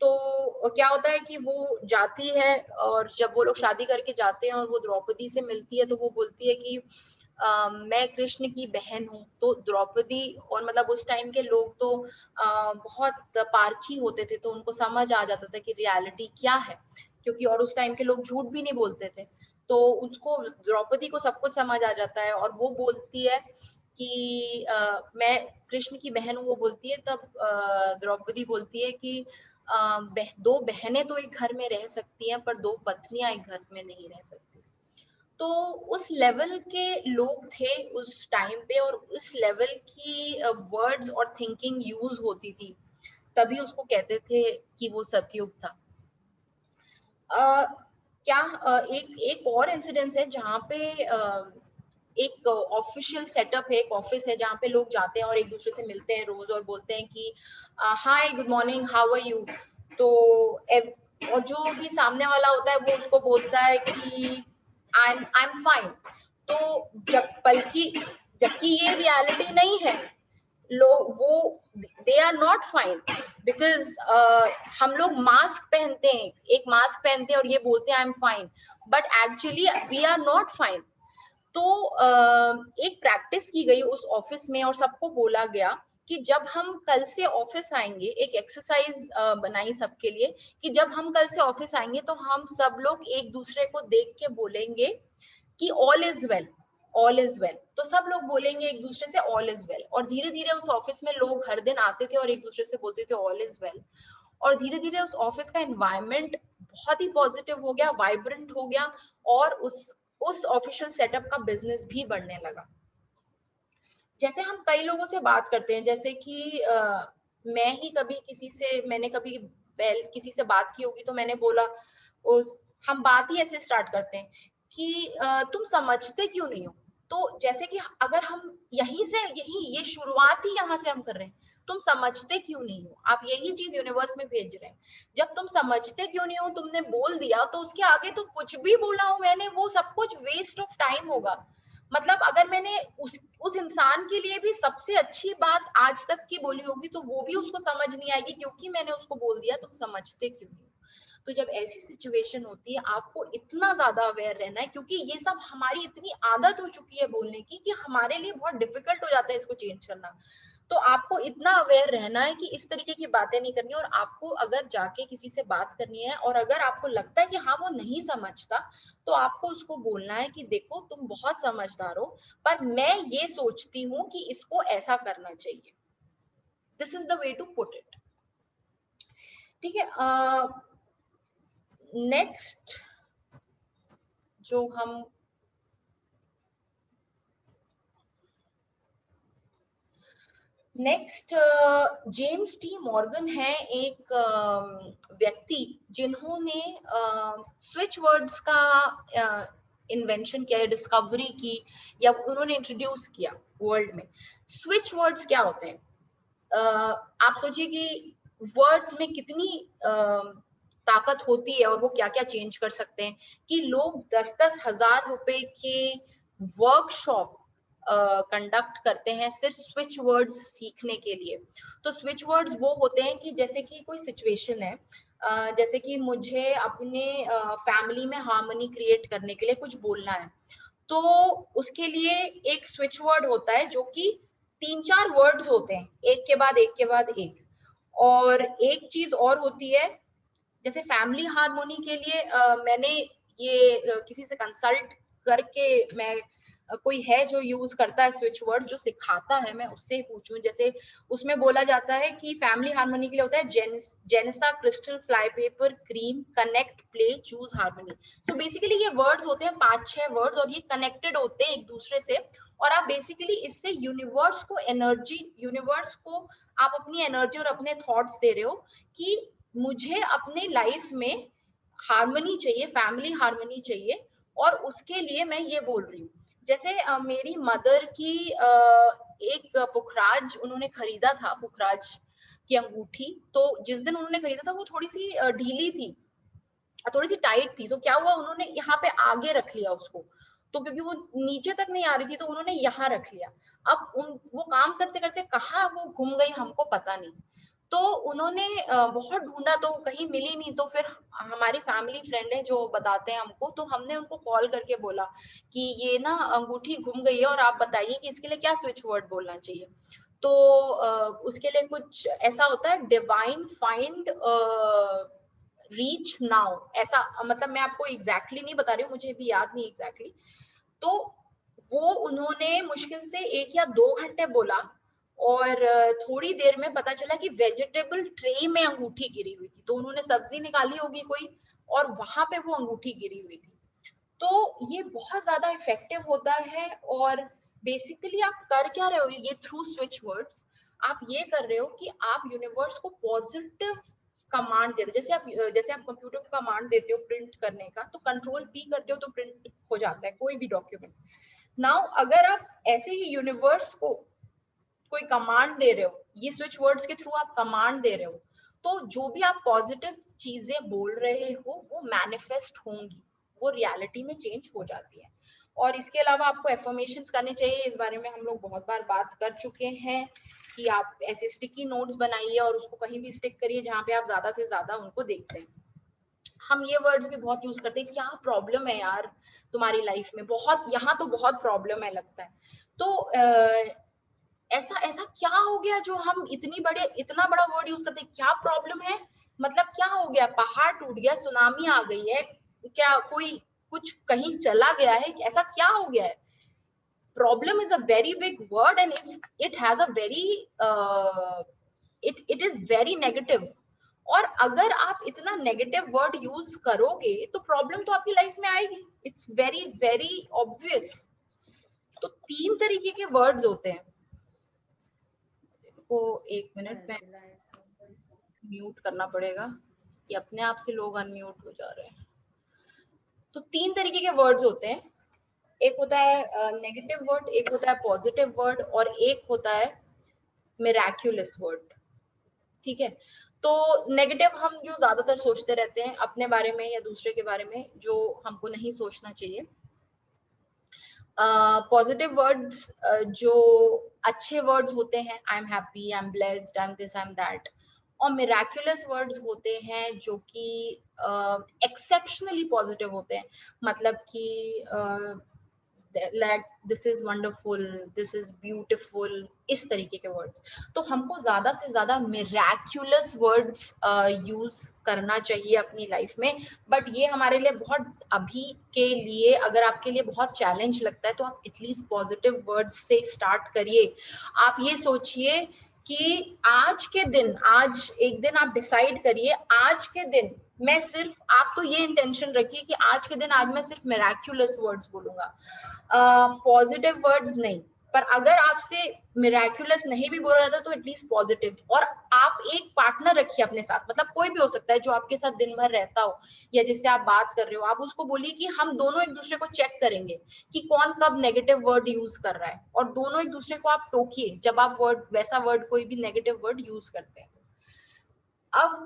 तो क्या होता है कि वो जाती है, और जब वो लोग शादी करके जाते हैं और वो द्रौपदी से मिलती है, तो वो बोलती है कि मैं कृष्ण की बहन हूँ। तो द्रौपदी, और मतलब उस टाइम के लोग तो बहुत पारखी होते थे, तो उनको समझ आ जाता था कि रियलिटी क्या है, क्योंकि और उस टाइम के लोग झूठ भी नहीं बोलते थे। तो उसको, द्रौपदी को सब कुछ समझ आ जाता है, और वो बोलती है कि मैं कृष्ण की बहन हूँ। वो बोलती है, तब द्रौपदी बोलती है कि दो बहनें तो एक घर में रह सकती हैं, पर दो पत्नियां एक घर में नहीं रह सकती। तो उस लेवल के लोग थे उस टाइम पे, और उस लेवल की वर्ड्स और थिंकिंग यूज होती थी, तभी उसको कहते थे कि वो सतयुग था। क्या एक एक और इंसिडेंस है जहाँ पे एक ऑफिशियल सेटअप है, एक ऑफिस है जहाँ पे लोग जाते हैं और एक दूसरे से मिलते हैं रोज, और बोलते हैं कि hi, good morning, how are you. तो और जो भी सामने वाला होता है वो उसको बोलता है कि आई एम फाइन। तो जबकि ये रियलिटी नहीं है। लोग वो, they are not fine, because हम लोग मास्क पहनते हैं, एक मास्क पहनते हैं और ये बोलते हैं I am fine, but actually we are not fine. तो एक प्रैक्टिस की गई उस ऑफिस में, और सबको बोला गया कि जब हम कल से ऑफिस आएंगे, एक एक्सरसाइज बनाई सबके लिए, कि जब हम कल से ऑफिस आएंगे तो हम सब लोग एक दूसरे को देख के बोलेंगे कि all is well, all is well. तो सब लोग बोलेंगे एक दूसरे से ऑल इज वेल, और धीरे धीरे उस ऑफिस में लोग हर दिन आते थे और एक दूसरे से बोलते थे ऑल इज वेल। और धीरे धीरे उस ऑफिस का एनवायरनमेंट बहुत ही पॉजिटिव हो गया, वाइब्रेंट हो गया, और उस ऑफिशियल सेटअप का बिजनेस भी बढ़ने लगा। जैसे हम कई लोगों से बात करते हैं, जैसे कि मैं ही कभी किसी से, मैंने कभी किसी से बात की होगी, तो मैंने बोला, उस हम बात ही ऐसे स्टार्ट करते हैं कि तुम समझते क्यों नहीं हो। तो जैसे कि अगर हम यहीं से, यही ये शुरुआत ही यहाँ से हम कर रहे हैं, तुम समझते क्यों नहीं हो, आप यही चीज यूनिवर्स में भेज रहे हैं। जब तुम समझते क्यों नहीं हो, तुमने बोल दिया, तो उसके आगे तो कुछ भी बोला हो मैंने, वो सब कुछ वेस्ट ऑफ टाइम होगा। मतलब अगर मैंने उस इंसान के लिए भी सबसे अच्छी बात आज तक की बोली होगी तो वो भी उसको समझ नहीं आएगी, क्योंकि मैंने उसको बोल दिया तुम समझते क्यों नहीं हो। तो जब ऐसी सिचुएशन होती है आपको इतना ज्यादा अवेयर रहना है, क्योंकि ये सब हमारी इतनी आदत हो चुकी है बोलने की कि हमारे लिए बहुत डिफिकल्ट हो जाता है इसको चेंज करना। तो आपको इतना अवेयर रहना है कि इस तरीके की बातें नहीं करनी, और आपको अगर जाके किसी से बात करनी है और अगर आपको लगता है कि हाँ वो नहीं समझता, तो आपको उसको बोलना है कि देखो तुम बहुत समझदार हो, पर मैं ये सोचती हूँ कि इसको ऐसा करना चाहिए। This is the way to put it. ठीक है। नेक्स्ट जो हम नेक्स्ट जेम्स टी मॉर्गन है एक व्यक्ति जिन्होंने स्विच वर्ड्स का इन्वेंशन किया, डिस्कवरी की, या उन्होंने इंट्रोड्यूस किया वर्ल्ड में। स्विच वर्ड्स क्या होते हैं? आप सोचिए कि वर्ड्स में कितनी ताकत होती है और वो क्या क्या चेंज कर सकते हैं, कि लोग 10-10 हजार रुपए के वर्कशॉप कंडक्ट करते हैं सिर्फ स्विच वर्ड्स सीखने के लिए। तो स्विच वर्ड्स वो होते हैं कि जैसे कि कोई सिचुएशन है, जैसे कि मुझे अपने फैमिली में हार्मनी क्रिएट करने के लिए कुछ बोलना है, तो उसके लिए एक स्विच वर्ड होता है जो कि 3-4 वर्ड्स होते हैं, एक के बाद एक के बाद एक। और एक चीज और होती है, जैसे फैमिली हार्मोनी के लिए मैंने ये किसी से कंसल्ट करके मैं कोई है जो यूज करता है स्विच वर्ड्स जो सिखाता है, मैं उससे पूछूं। जैसे उसमें बोला जाता है कि फैमिली हार्मोनी के लिए होता है जेनेसा crystal fly paper cream connect play choose harmony. तो बेसिकली ये वर्ड्स होते हैं 5-6 वर्ड्स, और ये कनेक्टेड होते हैं एक दूसरे से, और आप बेसिकली इससे यूनिवर्स को एनर्जी, यूनिवर्स को आप अपनी एनर्जी और अपने थॉट्स दे रहे हो कि मुझे अपने लाइफ में हार्मनी चाहिए, फैमिली हार्मनी चाहिए, और उसके लिए मैं ये बोल रही हूँ। जैसे मेरी मदर की एक पुखराज उन्होंने खरीदा था, पुखराज की अंगूठी। तो जिस दिन उन्होंने खरीदा था वो थोड़ी सी ढीली थी, थोड़ी सी टाइट थी। तो क्या हुआ, उन्होंने यहाँ पे आगे रख लिया उसको, तो क्योंकि वो नीचे तक नहीं आ रही थी तो उन्होंने यहाँ रख लिया। अब वो काम करते करते कहाँ वो घूम गई हमको पता नहीं। तो उन्होंने बहुत ढूंढा तो कहीं मिली नहीं। तो फिर हमारी फैमिली फ्रेंड है जो बताते हैं हमको, तो हमने उनको कॉल करके बोला कि ये ना अंगूठी घूम गई है और आप बताइए कि इसके लिए क्या स्विच वर्ड बोलना चाहिए। तो उसके लिए कुछ ऐसा होता है, डिवाइन फाइंड रीच नाउ, ऐसा मतलब मैं आपको एग्जैक्टली नहीं बता रही हूँ, मुझे भी याद नहीं एग्जैक्टली। तो वो उन्होंने मुश्किल से 1 या 2 घंटे बोला, और थोड़ी देर में पता चला कि वेजिटेबल ट्रे में अंगूठी गिरी हुई थी। तो उन्होंने सब्जी निकाली होगी कोई, और वहां पे वो अंगूठी गिरी हुई थी। तो ये बहुत ज्यादा इफेक्टिव होता है। और बेसिकली आप कर क्या रहे हो ये थ्रू स्विच वर्ड्स, आप ये कर रहे हो कि आप यूनिवर्स को पॉजिटिव कमांड दे रहे हो। जैसे आप कंप्यूटर को कमांड देते हो प्रिंट करने का, तो कंट्रोल पी करते हो तो प्रिंट हो जाता है कोई भी डॉक्यूमेंट। नाउ अगर आप ऐसे ही यूनिवर्स को कोई कमांड दे रहे हो, ये स्विच वर्ड्स के थ्रू आप कमांड दे रहे हो, तो जो भी आप पॉजिटिव चीजें बोल रहे हो वो मैनिफेस्ट होंगी, वो रियलिटी में चेंज हो जाती है। और इसके अलावा आपको एफर्मेशंस करने चाहिए, इस बारे में हम लोग बहुत बार बात कर चुके हैं कि आप ऐसे स्टिकी नोट्स बनाइए और उसको कहीं भी स्टिक करिए जहां पे आप ज्यादा से ज्यादा उनको देखते हैं। हम ये वर्ड्स भी बहुत यूज करते हैं, क्या प्रॉब्लम है यार तुम्हारी लाइफ में, बहुत यहाँ तो बहुत प्रॉब्लम है लगता है। तो ऐसा ऐसा क्या हो गया जो हम इतना बड़ा वर्ड यूज करते हैं, क्या प्रॉब्लम है, मतलब क्या हो गया, पहाड़ टूट गया, सुनामी आ गई है, क्या कोई कुछ कहीं चला गया है, ऐसा क्या हो गया है? Problem is a very big word and it has a very it is very negative. और अगर आप इतना नेगेटिव वर्ड यूज करोगे तो प्रॉब्लम तो आपकी लाइफ में आएगी, इट्स वेरी वेरी ऑब्वियस। तो 3 तरीके के वर्ड्स होते हैं। को 1 मिनट में म्यूट करना पड़ेगा, कि अपने आप से लोग अनम्यूट हो जा रहे हैं। तो 3 तरीके के वर्ड्स होते हैं, एक होता है नेगेटिव वर्ड, एक होता है पॉजिटिव वर्ड, और एक होता है मिराक्युलस वर्ड। ठीक है। तो नेगेटिव हम जो ज्यादातर सोचते रहते हैं अपने बारे में या दूसरे के बारे में, जो हमको नहीं सोचना चाहिए। पॉजिटिव वर्ड्स जो अच्छे वर्ड्स होते हैं, I am happy, I am blessed, I am this, I am that, और मिराक्युलस वर्ड्स होते हैं जो कि एक्सेप्शनली पॉजिटिव होते हैं, मतलब कि like this is wonderful, this is beautiful, इस तरीके के वर्ड्स। तो हमको ज्यादा से ज्यादा मिराक्युलस वर्ड्स यूज करना चाहिए अपनी लाइफ में। बट ये हमारे लिए बहुत, अभी के लिए अगर आपके लिए बहुत चैलेंज लगता है तो आप एटलीस्ट पॉजिटिव वर्ड्स से स्टार्ट करिए। आप ये सोचिए कि आज के दिन, आज एक दिन आप डिसाइड करिए, आज के दिन मैं सिर्फ, आप तो ये इंटेंशन रखिए कि आज के दिन, आज मैं सिर्फ मिराक्युलस वर्ड्स बोलूंगा, पॉजिटिव वर्ड्स नहीं। पर अगर आपसे मिराक्युलस नहीं भी बोला जाता तो एटलीस्ट पॉजिटिव। और आप एक पार्टनर रखिए अपने साथ, मतलब कोई भी हो सकता है जो आपके साथ दिन भर रहता हो या जिससे आप बात कर रहे हो, आप उसको बोलिए कि हम दोनों एक दूसरे को चेक करेंगे कि कौन कब नेगेटिव वर्ड यूज कर रहा है, और दोनों एक दूसरे को आप टोकिए जब आप वर्ड, वैसा वर्ड, कोई भी नेगेटिव वर्ड यूज करते हैं। अब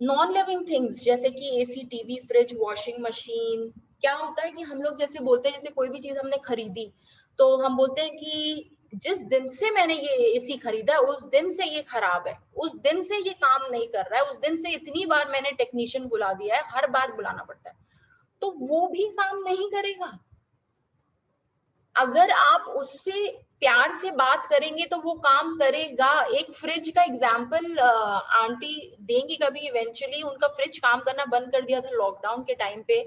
नॉन लिविंग थिंग्स जैसे कि AC, TV, fridge, washing machine, क्या होता है कि हम लोग जैसे बोलते हैं, जैसे कोई भी चीज हमने खरीदी तो हम बोलते हैं कि जिस दिन से मैंने ये एसी खरीदा उस दिन से ये खराब है, उस दिन से ये काम नहीं कर रहा है, उस दिन से इतनी बार मैंने टेक्नीशियन बुला दिया है, हर बार बुलाना पड़ता है, तो वो भी काम नहीं करेगा। अगर आप उससे प्यार से बात करेंगे तो वो काम करेगा। एक फ्रिज का एग्जाम्पल आंटी देंगी कभी, इवेंचुअली उनका फ्रिज काम करना बंद कर दिया था लॉकडाउन के टाइम पे।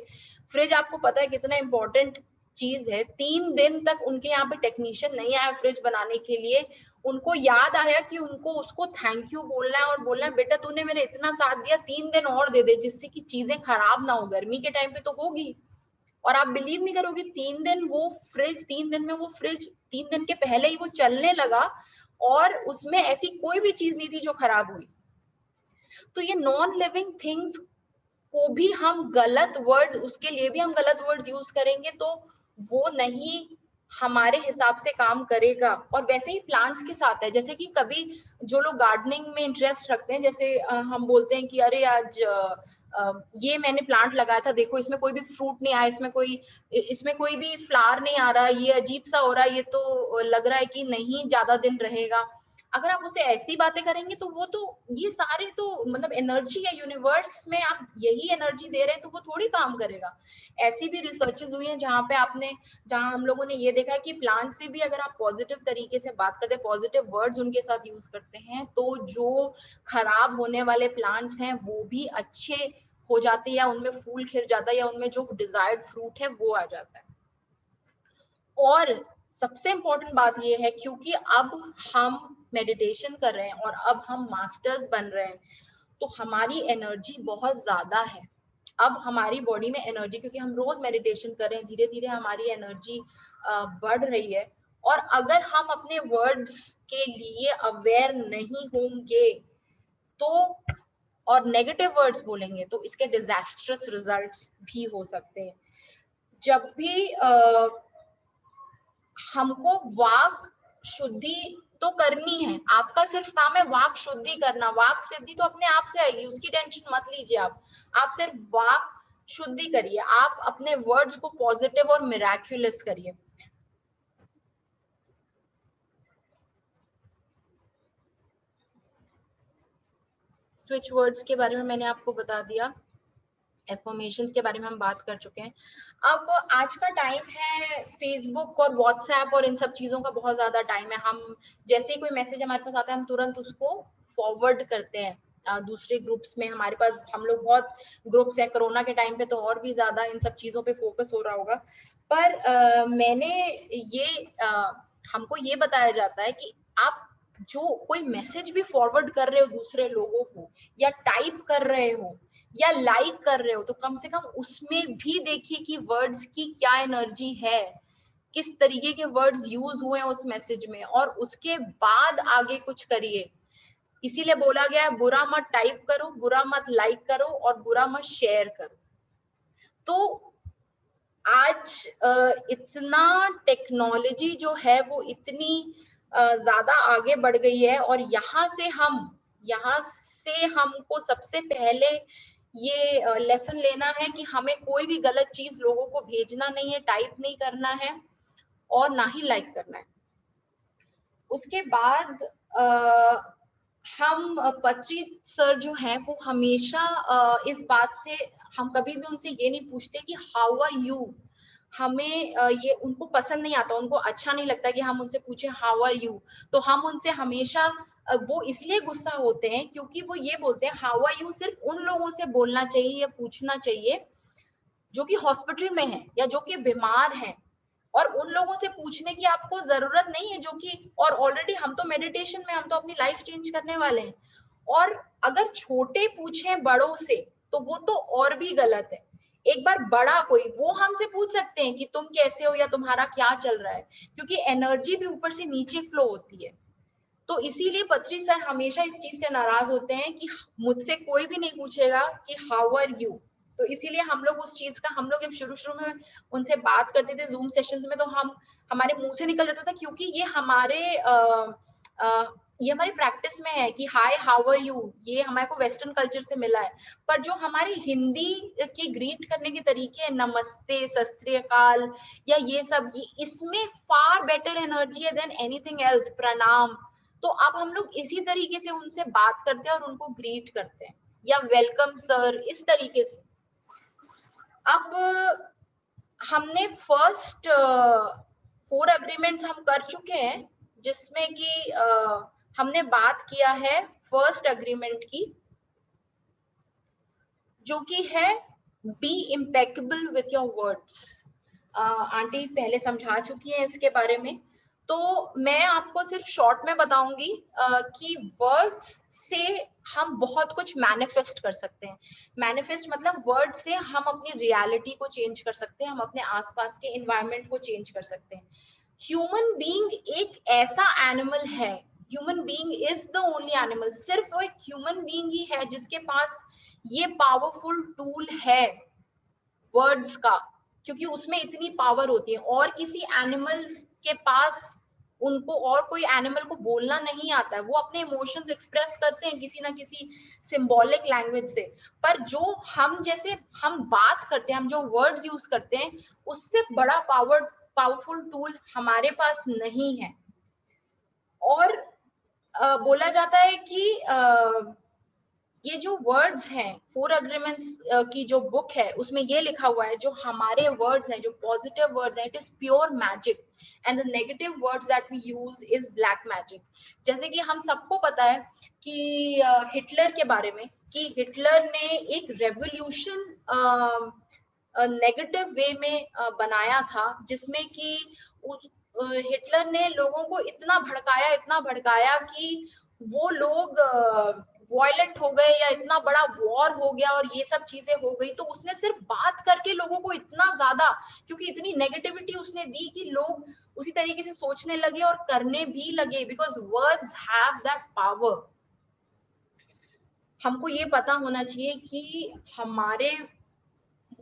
फ्रिज आपको पता है कितना इंपॉर्टेंट चीज है, 3 दिन तक उनके यहाँ पे टेक्नीशियन नहीं आया फ्रिज बनाने के लिए। उनको याद आया कि उनको उसको थैंक यू बोलना है और बोलना है बेटा तूने मेरे इतना साथ दिया, 3 दिन और दे दे जिससे कि चीजें खराब ना हो, गर्मी के टाइम पे तो होगी। और आप बिलीव नहीं करोगे, 3 दिन वो फ्रिज, 3 दिन में वो फ्रिज, 3 दिन के पहले ही वो चलने लगा और उसमें ऐसी कोई भी चीज नहीं थी जो खराब हुई। तो ये नॉन लिविंग थिंग्स को भी हम गलत वर्ड्स, उसके लिए भी हम गलत वर्ड्स यूज करेंगे तो वो नहीं हमारे हिसाब से काम करेगा। और वैसे ही प्लांट्स के साथ है, जैसे कि कभी जो लोग गार्डनिंग में इंटरेस्ट रखते हैं, जैसे हम बोलते हैं कि अरे आज ये मैंने प्लांट लगाया था, देखो इसमें कोई भी फ्रूट नहीं आया, इसमें कोई भी फ्लावर नहीं आ रहा, ये अजीब सा हो रहा है, ये तो लग रहा है कि नहीं ज्यादा दिन रहेगा। अगर आप उसे ऐसी बातें करेंगे तो वो तो, ये सारे तो मतलब एनर्जी है यूनिवर्स में, आप यही एनर्जी दे रहे हैं तो वो थोड़ी काम करेगा। ऐसी भी रिसर्चेस हुई हैं जहाँ पे आपने, जहाँ हम लोगों ने ये देखा है कि प्लांट से भी अगर आप पॉजिटिव तरीके से बात करते हैं, पॉजिटिव वर्ड्स उनके साथ यूज करते हैं, तो जो खराब होने वाले प्लांट्स हैं वो भी अच्छे हो जाते हैं, या उनमें फूल खिल जाता है, या उनमें जो डिजायर्ड फ्रूट है वो आ जाता है। और सबसे इम्पोर्टेंट बात ये है, क्योंकि अब हम मेडिटेशन कर रहे हैं और अब हम मास्टर्स बन रहे हैं, तो हमारी एनर्जी बहुत ज्यादा है। अब हमारी बॉडी में एनर्जी, क्योंकि हम रोज मेडिटेशन कर रहे हैं, धीरे धीरे हमारी एनर्जी बढ़ रही है। और अगर हम अपने वर्ड्स के लिए अवेयर नहीं होंगे तो, और नेगेटिव वर्ड्स बोलेंगे तो इसके डिजास्ट्रस रिजल्ट्स भी हो सकते हैं। जब भी हमको वाक शुद्धि तो करनी है, आपका सिर्फ काम है वाक शुद्धि करना, वाक सिद्धि तो अपने आप से आएगी, उसकी टेंशन मत लीजिए। आप सिर्फ वाक शुद्धि करिए, आप अपने वर्ड्स को पॉजिटिव और मिराक्युलस करिए। स्विच वर्ड्स के बारे में मैंने आपको बता दिया, एफर्मेशंस के बारे में हम बात कर चुके हैं। अब आज का टाइम है फेसबुक और व्हाट्सएप और इन सब चीजों का बहुत ज्यादा टाइम है। हम जैसे ही कोई मैसेज हमारे पास आता है हम तुरंत उसको फॉरवर्ड करते हैं दूसरे ग्रुप्स में। हमारे पास, हम लोग बहुत ग्रुप्स है, कोरोना के टाइम पे तो और भी ज्यादा इन सब चीजों पे फोकस हो रहा होगा। पर मैंने ये हमको ये बताया जाता है कि आप जो कोई मैसेज भी फॉरवर्ड कर रहे हो दूसरे लोगों को, या टाइप कर रहे हो, या लाइक कर रहे हो, तो कम से कम उसमें भी देखिए कि वर्ड्स की क्या एनर्जी है, किस तरीके के वर्ड्स यूज हुए हैं उस मैसेज में, और उसके बाद आगे कुछ करिए। इसीलिए बोला गया है बुरा मत टाइप करो, बुरा मत लाइक करो और बुरा मत शेयर करो। तो आज इतना टेक्नोलॉजी जो है वो इतनी ज्यादा आगे बढ़ गई है, और यहाँ से हमको सबसे पहले ये लेसन लेना है कि हमें कोई भी गलत चीज लोगों को भेजना नहीं है, टाइप नहीं करना है और ना ही लाइक करना है। उसके बाद हम पत्री सर जो है वो हमेशा इस बात से, हम कभी भी उनसे ये नहीं पूछते कि हाउ आर यू। हमें ये उनको पसंद नहीं आता, उनको अच्छा नहीं लगता कि हम उनसे पूछे हाउ आर यू। तो हम उनसे हमेशा वो इसलिए गुस्सा होते हैं क्योंकि वो ये बोलते हैं हाउ आर यू सिर्फ उन लोगों से बोलना चाहिए या पूछना चाहिए जो कि हॉस्पिटल में है या जो कि बीमार है, और उन लोगों से पूछने की आपको जरूरत नहीं है जो कि, और ऑलरेडी हम तो मेडिटेशन में, हम तो अपनी लाइफ चेंज करने वाले हैं। और अगर छोटे पूछे बड़ों से तो वो तो और भी गलत है। एक बार बड़ा कोई, वो हमसे पूछ सकते हैं कि तुम कैसे हो या तुम्हारा क्या चल रहा है, क्योंकि एनर्जी भी ऊपर से नीचे फ्लो होती है। तो इसीलिए पत्री सर हमेशा इस चीज से नाराज होते हैं कि मुझसे कोई भी नहीं पूछेगा कि हाउ आर यू। तो इसीलिए हम लोग उस चीज का, हम लोग जब शुरू शुरू में उनसे बात करते थे जूम सेशंस में, तो हम, हमारे मुंह से निकल जाता था, क्योंकि ये हमारी प्रैक्टिस में है कि हाय हाउ आर यू, ये हमारे को वेस्टर्न कल्चर से मिला है। पर जो हमारी हिंदी के ग्रीट करने के तरीके हैं, नमस्ते, सत श्री अकाल या ये सब, ये इसमें फार बेटर एनर्जी है देन एनीथिंग एल्स, प्रणाम। तो अब हम लोग इसी तरीके से उनसे बात करते हैं और उनको ग्रीट करते हैं, या वेलकम सर, इस तरीके से। अब हमने फर्स्ट 4 अग्रीमेंट्स हम कर चुके हैं, जिसमें कि हमने बात किया है फर्स्ट अग्रीमेंट की, जो कि है be impeccable with your words. Aunty पहले समझा चुकी है इसके बारे में, तो मैं आपको सिर्फ शॉर्ट में बताऊंगी कि वर्ड्स से हम बहुत कुछ मैनिफेस्ट कर सकते हैं। मैनिफेस्ट मतलब वर्ड से हम अपनी रियलिटी को चेंज कर सकते हैं, हम अपने आसपास के एनवायरनमेंट को चेंज कर सकते हैं। ह्यूमन बीइंग एक ऐसा एनिमल है, human being is the only animal, सिर्फ वो एक ह्यूमन बीइंग ही है जिसके पास ये पावरफुल टूल है वर्ड्स का, क्योंकि उसमें इतनी पावर होती है। और किसी एनिमल्स के पास, उनको और कोई एनिमल को बोलना नहीं आता है, वो अपने इमोशंस एक्सप्रेस करते हैं किसी ना किसी सिंबॉलिक लैंग्वेज से। पर जो हम, जैसे हम बात करते हैं, हम जो वर्ड्स यूज करते हैं, उससे बड़ा पावरफुल टूल हमारे पास नहीं है। और बोला जाता है कि ये जो वर्ड्स हैं, 4 अग्रीमेंट्स की जो बुक है, उसमें ये लिखा हुआ है, जो हमारे वर्ड्स हैं, जो पॉजिटिव वर्ड्स हैं, it is pure magic and the negative words that we use is black magic. जैसे कि हम सबको पता है कि हिटलर के बारे में, कि हिटलर ने एक रेवोल्यूशन नेगेटिव वे में बनाया था, जिसमें कि हिटलर ने लोगों को इतना भड़काया, इतना भड़काया कि वो लोग वॉयलेंट हो गए, या इतना बड़ा वॉर हो गया और ये सब चीजें हो गई। तो उसने सिर्फ बात करके लोगों को इतना ज्यादा, क्योंकि इतनी नेगेटिविटी उसने दी कि लोग उसी तरीके से सोचने लगे और करने भी लगे, because words have that power. हमको ये पता होना चाहिए कि हमारे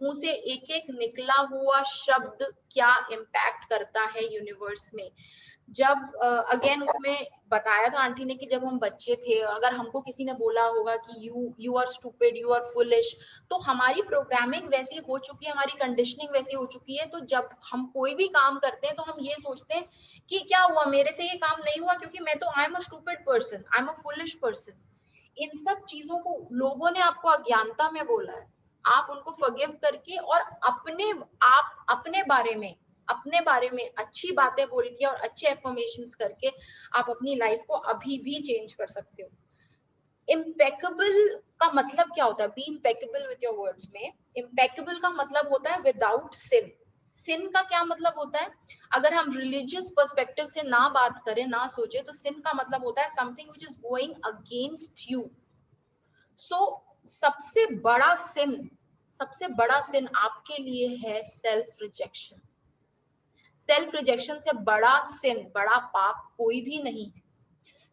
मुंह से एक एक निकला हुआ शब्द क्या इम्पैक्ट करता है यूनिवर्स में। जब अगेन उसमें बताया था आंटी ने कि जब हम बच्चे थे, अगर हमको किसी ने बोला होगा कि you are stupid, you are foolish, तो हमारी प्रोग्रामिंग वैसी हो चुकी है, हमारी कंडीशनिंग वैसी हो चुकी है। तो जब हम कोई भी काम करते हैं तो हम ये सोचते हैं कि क्या हुआ, मेरे से ये काम नहीं हुआ क्योंकि मैं तो, I am a stupid person, I am a foolish person. इन सब चीजों को लोगों ने आपको अज्ञानता में बोला है। आप उनको फॉरगिव करके और आप अपने बारे में अच्छी बातें बोल के और अच्छे एफर्मेशंस करके आप अपनी लाइफ को अभी भी चेंज कर सकते हो। इम्पेकेबल का मतलब क्या होता है? Be impeccable with your words में इम्पेकेबल का मतलब होता है विदाउट सिन। सिन का क्या मतलब होता है? अगर हम रिलीजियस पर्सपेक्टिव से ना बात करें, ना सोचे, तो सिन का मतलब होता है something which is going against you. So सबसे बड़ा सिन आपके लिए है सेल्फ रिजेक्शन। सेल्फ रिजेक्शन से बड़ा सिन, बड़ा पाप कोई भी नहीं है।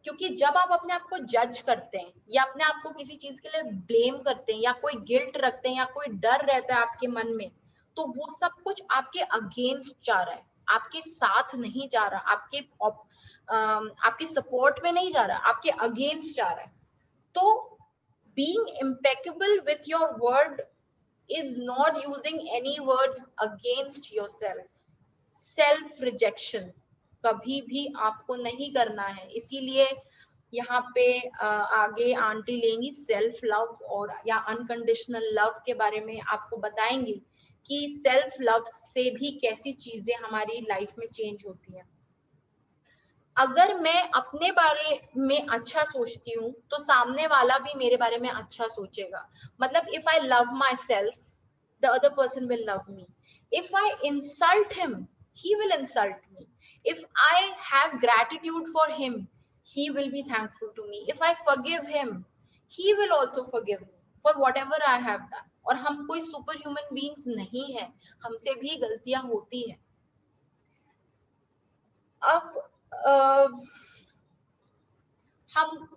क्योंकि जब आप अपने आप को जज करते हैं, या अपने आप को किसी चीज के लिए ब्लेम करते हैं, या कोई गिल्ट रखते हैं, या कोई डर रहता है आपके मन में, तो वो सब कुछ आपके अगेंस्ट जा रहा है, आपके साथ नहीं जा रहा, आपके सपोर्ट में नहीं जा रहा, आपके अगेंस्ट जा रहा है। तो being impeccable with your word is not using any words against yourself. Self rejection कभी भी आपको नहीं करना है, इसीलिए यहाँ पे आगे आंटी लेंगी सेल्फ लव और या अनकंडीशनल लव के बारे में आपको बताएंगी कि सेल्फ लव से भी कैसी चीजें हमारी लाइफ में चेंज होती है। अगर मैं अपने बारे में अच्छा सोचती हूँ तो सामने वाला भी मेरे बारे में अच्छा सोचेगा। मतलब if I love my self, the other person will love me. If I insult him, he will insult me. If I have gratitude for him, he will be thankful to me. If I forgive him, he will also forgive me for whatever I have done. और हम कोई सुपर ह्यूमन बीइंग्स नहीं है, हमसे भी गलतियां होती है। अब हम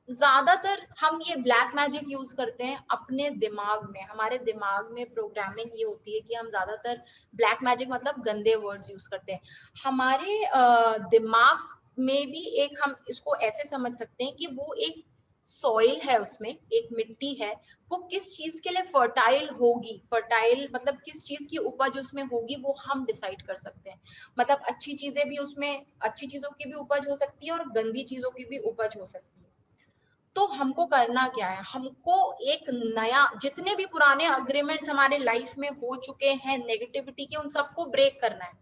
ज्यादातर हम ये ब्लैक मैजिक यूज करते हैं अपने दिमाग में। हमारे दिमाग में प्रोग्रामिंग ये होती है कि हम ज्यादातर ब्लैक मैजिक मतलब गंदे वर्ड्स यूज करते हैं। हमारे दिमाग में भी एक, हम इसको ऐसे समझ सकते हैं कि वो एक सॉइल है, उसमें एक मिट्टी है, वो किस चीज के लिए फर्टाइल होगी, फर्टाइल मतलब किस चीज की उपज उसमें होगी वो हम डिसाइड कर सकते हैं। मतलब अच्छी चीजें भी उसमें, अच्छी चीजों की भी उपज हो सकती है और गंदी चीजों की भी उपज हो सकती है। तो हमको करना क्या है, हमको एक नया, जितने भी पुराने अग्रीमेंट्स हमारे लाइफ में हो चुके हैं नेगेटिविटी के, उन सबको ब्रेक करना है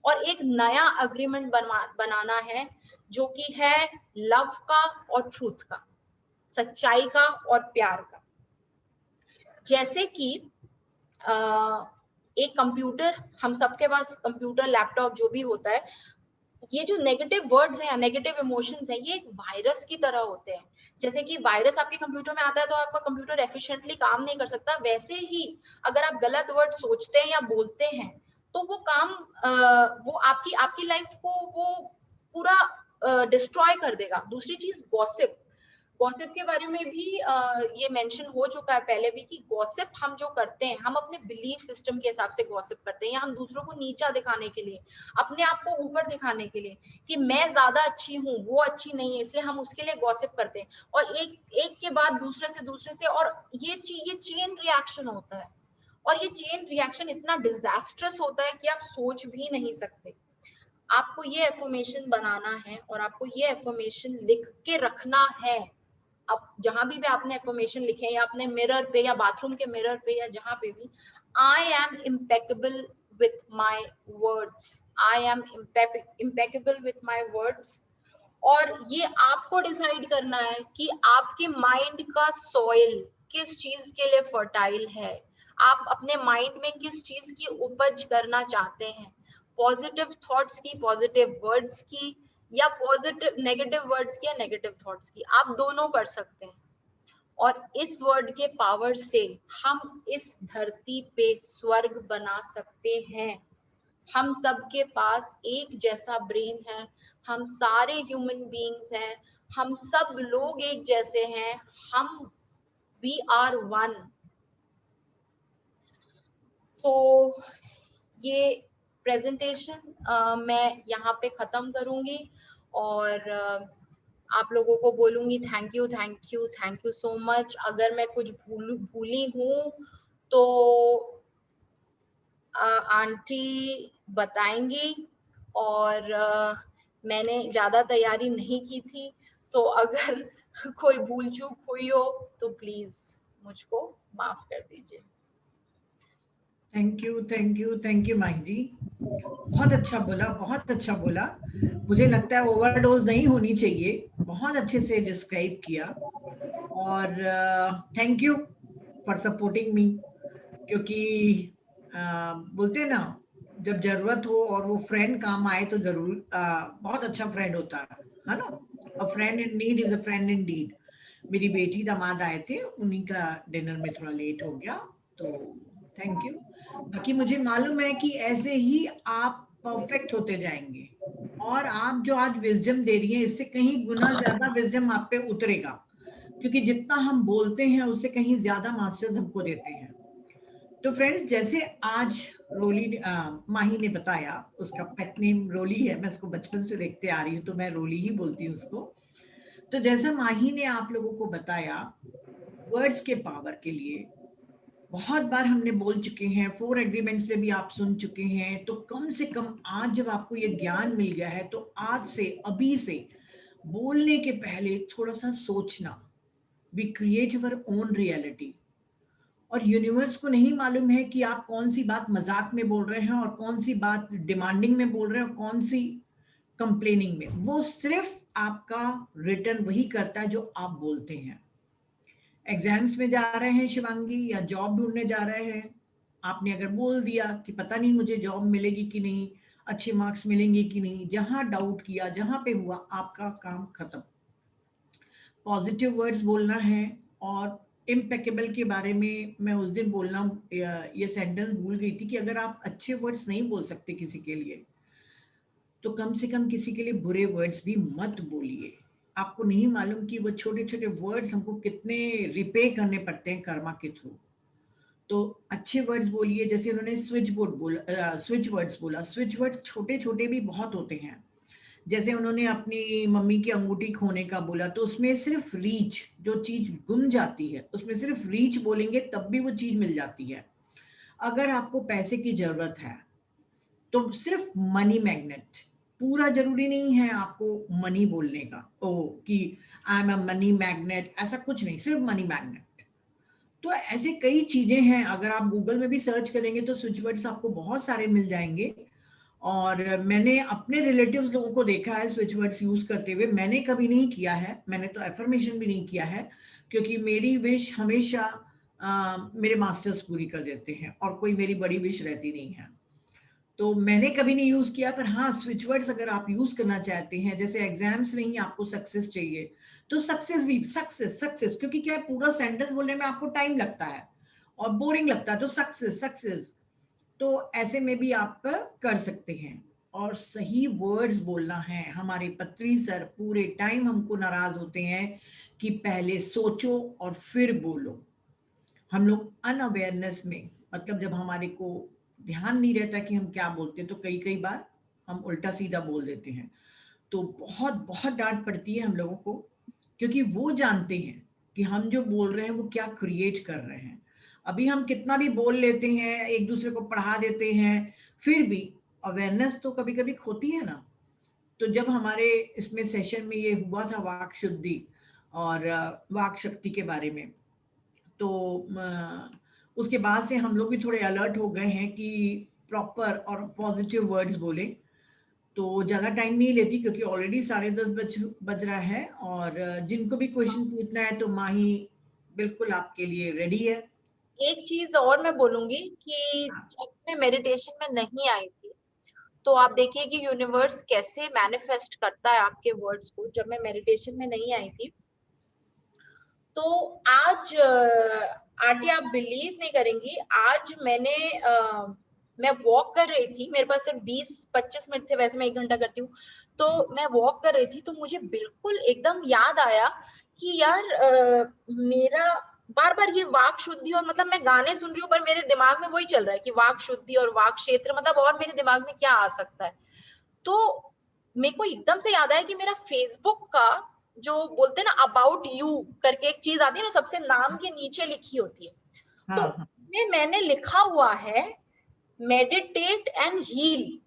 और एक नया अग्रीमेंट बनाना है जो कि है लव का और ट्रूथ का, सच्चाई का और प्यार का। जैसे कि एक कंप्यूटर, हम सबके पास कंप्यूटर लैपटॉप जो भी होता है, ये जो नेगेटिव वर्ड्स हैं, नेगेटिव इमोशंस हैं, ये एक वायरस की तरह होते हैं। जैसे कि वायरस आपके कंप्यूटर में आता है तो आपका कंप्यूटर एफिशिएंटली काम नहीं कर सकता, वैसे ही अगर आप गलत वर्ड सोचते हैं या बोलते हैं तो वो काम वो आपकी आपकी लाइफ को वो पूरा डिस्ट्रॉय कर देगा। दूसरी चीज गॉसिप, गॉसिप के बारे में भी ये मेंशन हो चुका है पहले भी कि गॉसिप हम जो करते हैं, हम अपने बिलीफ सिस्टम के हिसाब से गॉसिप करते हैं, या हम दूसरों को नीचा दिखाने के लिए, अपने आप को ऊपर दिखाने के लिए कि मैं ज्यादा अच्छी हूँ वो अच्छी नहीं है, इसलिए हम उसके लिए गॉसिप करते हैं और एक एक के बाद दूसरे से और ये चेन रिएक्शन होता है। और ये चेन रिएक्शन इतना डिजास्ट्रस होता है कि आप सोच भी नहीं सकते। आपको ये एफर्मेशन बनाना है और आपको ये एफर्मेशन लिख के रखना है। अब जहां भी आपने एफर्मेशन लिखे या अपने मिरर पे या बाथरूम के मिरर पे या जहां पे भी, I am impeccable with my words, I am impeccable with my words. और ये आपको डिसाइड करना है कि आपके माइंड का सॉइल किस चीज के लिए फर्टाइल है, आप अपने माइंड में किस चीज की उपज करना चाहते हैं, पॉजिटिव थॉट्स की, पॉजिटिव वर्ड्स की, या पॉजिटिव नेगेटिव वर्ड्स की या नेगेटिव थॉट्स की, आप दोनों कर सकते हैं। और इस वर्ड के पावर से हम इस धरती पे स्वर्ग बना सकते हैं। हम सबके पास एक जैसा ब्रेन है, हम सारे ह्यूमन बीइंग्स हैं, हम सब लोग एक जैसे हैं, हम वी आर वन। तो ये प्रेजेंटेशन मैं यहाँ पे खत्म करूंगी और आप लोगों को बोलूंगी thank you thank you thank you so much. अगर मैं कुछ भूली हूँ तो आंटी बताएंगी। और मैंने ज्यादा तैयारी नहीं की थी, तो अगर कोई भूल चूक हुई हो तो प्लीज मुझको माफ कर दीजिए। थैंक यू माही जी, बहुत अच्छा बोला, बहुत अच्छा बोला। मुझे लगता है ओवरडोज नहीं होनी चाहिए, बहुत अच्छे से डिस्क्राइब किया। और thank you for supporting me, क्योंकि बोलते हैं ना, जब जरूरत हो और वो फ्रेंड काम आए तो जरूर बहुत अच्छा फ्रेंड होता है ना। A friend in need is a friend indeed. मेरी बेटी दामाद आए थे, उन्हीं का डिनर में थोड़ा लेट हो गया, तो थैंक यू। बाकी मुझे मालूम है कि ऐसे ही आप परफेक्ट होते जाएंगे और आप जो आज विजडम दे रही हैं इससे कहीं गुना ज्यादा विजडम आप पे उतरेगा, क्योंकि जितना हम बोलते हैं उससे कहीं ज्यादा मास्टर्स हमको देते हैं। तो फ्रेंड्स, जैसे आज माही ने बताया, उसका पेट नेम रोली है, मैं उसको बचपन से देखते आ रही हूँ तो मैं रोली ही बोलती हूँ उसको। तो जैसा माही ने आप लोगों को बताया, वर्ड्स के पावर के लिए बहुत बार हमने बोल चुके हैं, 4 एग्रीमेंट्स में भी आप सुन चुके हैं। तो कम से कम आज जब आपको ये ज्ञान मिल गया है, तो आज से, अभी से बोलने के पहले थोड़ा सा सोचना। We create our own reality. और यूनिवर्स को नहीं मालूम है कि आप कौन सी बात मजाक में बोल रहे हैं और कौन सी बात डिमांडिंग में बोल रहे हैं और कौन सी कंप्लेनिंग में। वो सिर्फ आपका रिटर्न वही करता है जो आप बोलते हैं। एग्जाम्स में जा रहे हैं शिवांगी, या जॉब ढूंढने जा रहे हैं, आपने अगर बोल दिया कि पता नहीं मुझे जॉब मिलेगी कि नहीं, अच्छे मार्क्स मिलेंगे कि नहीं, जहां डाउट किया, जहां पे हुआ, आपका काम खत्म। पॉजिटिव वर्ड्स बोलना है। और इम्पेकेबल के बारे में मैं उस दिन बोलना ये सेंटेंस भूल गई थी कि अगर आप अच्छे वर्ड्स नहीं बोल सकते किसी के लिए, तो कम से कम किसी के लिए बुरे वर्ड्स भी मत बोलिए। आपको नहीं मालूम कि वो छोटे छोटे वर्ड्स हमको कितने रिपे करने पड़ते हैं कर्मा के थ्रू। तो अच्छे वर्ड्स बोलिए। जैसे उन्होंने स्विच बोर्ड बोला, स्विच वर्ड्स बोला। स्विच वर्ड्स छोटे छोटे भी बहुत होते हैं। जैसे उन्होंने अपनी मम्मी की अंगूठी खोने का बोला, तो उसमें सिर्फ रीच, जो चीज गुम जाती है उसमें सिर्फ रीच बोलेंगे तब भी वो चीज मिल जाती है। अगर आपको पैसे की जरूरत है तो सिर्फ मनी मैग्नेट, पूरा जरूरी नहीं है आपको मनी बोलने का, ओ कि आई एम अ मनी मैग्नेट, ऐसा कुछ नहीं, सिर्फ मनी मैग्नेट। तो ऐसे कई चीजें हैं, अगर आप गूगल में भी सर्च करेंगे तो स्विच वर्ड्स आपको बहुत सारे मिल जाएंगे। और मैंने अपने रिलेटिव्स लोगों को देखा है स्विच वर्ड्स यूज करते हुए। मैंने कभी नहीं किया है, मैंने तो एफर्मेशन भी नहीं किया है, क्योंकि मेरी विश हमेशा मेरे मास्टर्स पूरी कर देते हैं और कोई मेरी बड़ी विश रहती नहीं है। तो मैंने कभी नहीं यूज किया। पर हाँ, स्विच वर्ड्स अगर आप यूज करना चाहते हैं, जैसे एग्जाम्स में ही आपको सक्सेस चाहिए, तो सक्सेस भी, सक्सेस सक्सेस, क्योंकि क्या है, पूरा सेंटेंस बोलने में आपको टाइम लगता है और बोरिंग लगता है, तो सक्सेस सक्सेस, तो ऐसे में भी आप कर सकते हैं। और सही वर्ड्स बोलना है। हमारे पत्री सर पूरे टाइम हमको नाराज होते हैं कि पहले सोचो और फिर बोलो। हम लोग अनअवेयरनेस में, मतलब जब हमारे को ध्यान नहीं रहता कि हम क्या बोलते, तो कई कई बार हम उल्टा सीधा बोल देते हैं। तो बहुत बहुत डांट पड़ती है हम लोगों को, क्योंकि वो जानते हैं कि हम जो बोल रहे हैं वो क्या क्रिएट कर रहे हैं। अभी हम कितना भी बोल लेते हैं, एक दूसरे को पढ़ा देते हैं, फिर भी अवेयरनेस तो कभी कभी खोती है ना। तो जब हमारे इसमें सेशन में ये हुआ था वाक शुद्धि और वाक शक्ति के बारे में, तो उसके बाद से हम लोग भी थोड़े अलर्ट हो गए हैं कि प्रॉपर और पॉजिटिव वर्ड्स बोले। तो ज़्यादा टाइम नहीं लेती, क्योंकि ऑलरेडी 10:30 बज रहा है। और जिनको भी क्वेश्चन पूछना है तो माही बिल्कुल आपके लिए रेडी है। एक चीज और मैं बोलूंगी कि जब मैं मेडिटेशन में नहीं आई थी, तो आप देखिए कि यूनिवर्स कैसे मैनिफेस्ट करता है आपके वर्ड्स को। जब मैं मेडिटेशन में नहीं आई थी, तो आज आंटी आप बिलीव नहीं करेंगी, आज मैं वॉक कर रही थी, मेरे पास सिर्फ 20-25 मिनट थे, वैसे मैं 1 घंटा करती हूँ। तो मैं वॉक कर रही थी, तो मुझे बिल्कुल एकदम याद आया कि यार मेरा बार बार ये वाक शुद्धि, और मतलब मैं गाने सुन रही हूँ पर मेरे दिमाग में वही चल रहा है कि वाक शुद्धि और वाक क्षेत्र, मतलब और मेरे दिमाग में क्या आ सकता है। तो मेरे को एकदम से याद आया कि मेरा फेसबुक का जो बोलते हैं ना अबाउट यू करके एक चीज आती है ना, सबसे नाम के नीचे लिखी होती है, तो हाँ हाँ। उसमें मैंने लिखा हुआ है मेडिटेट एंड हील।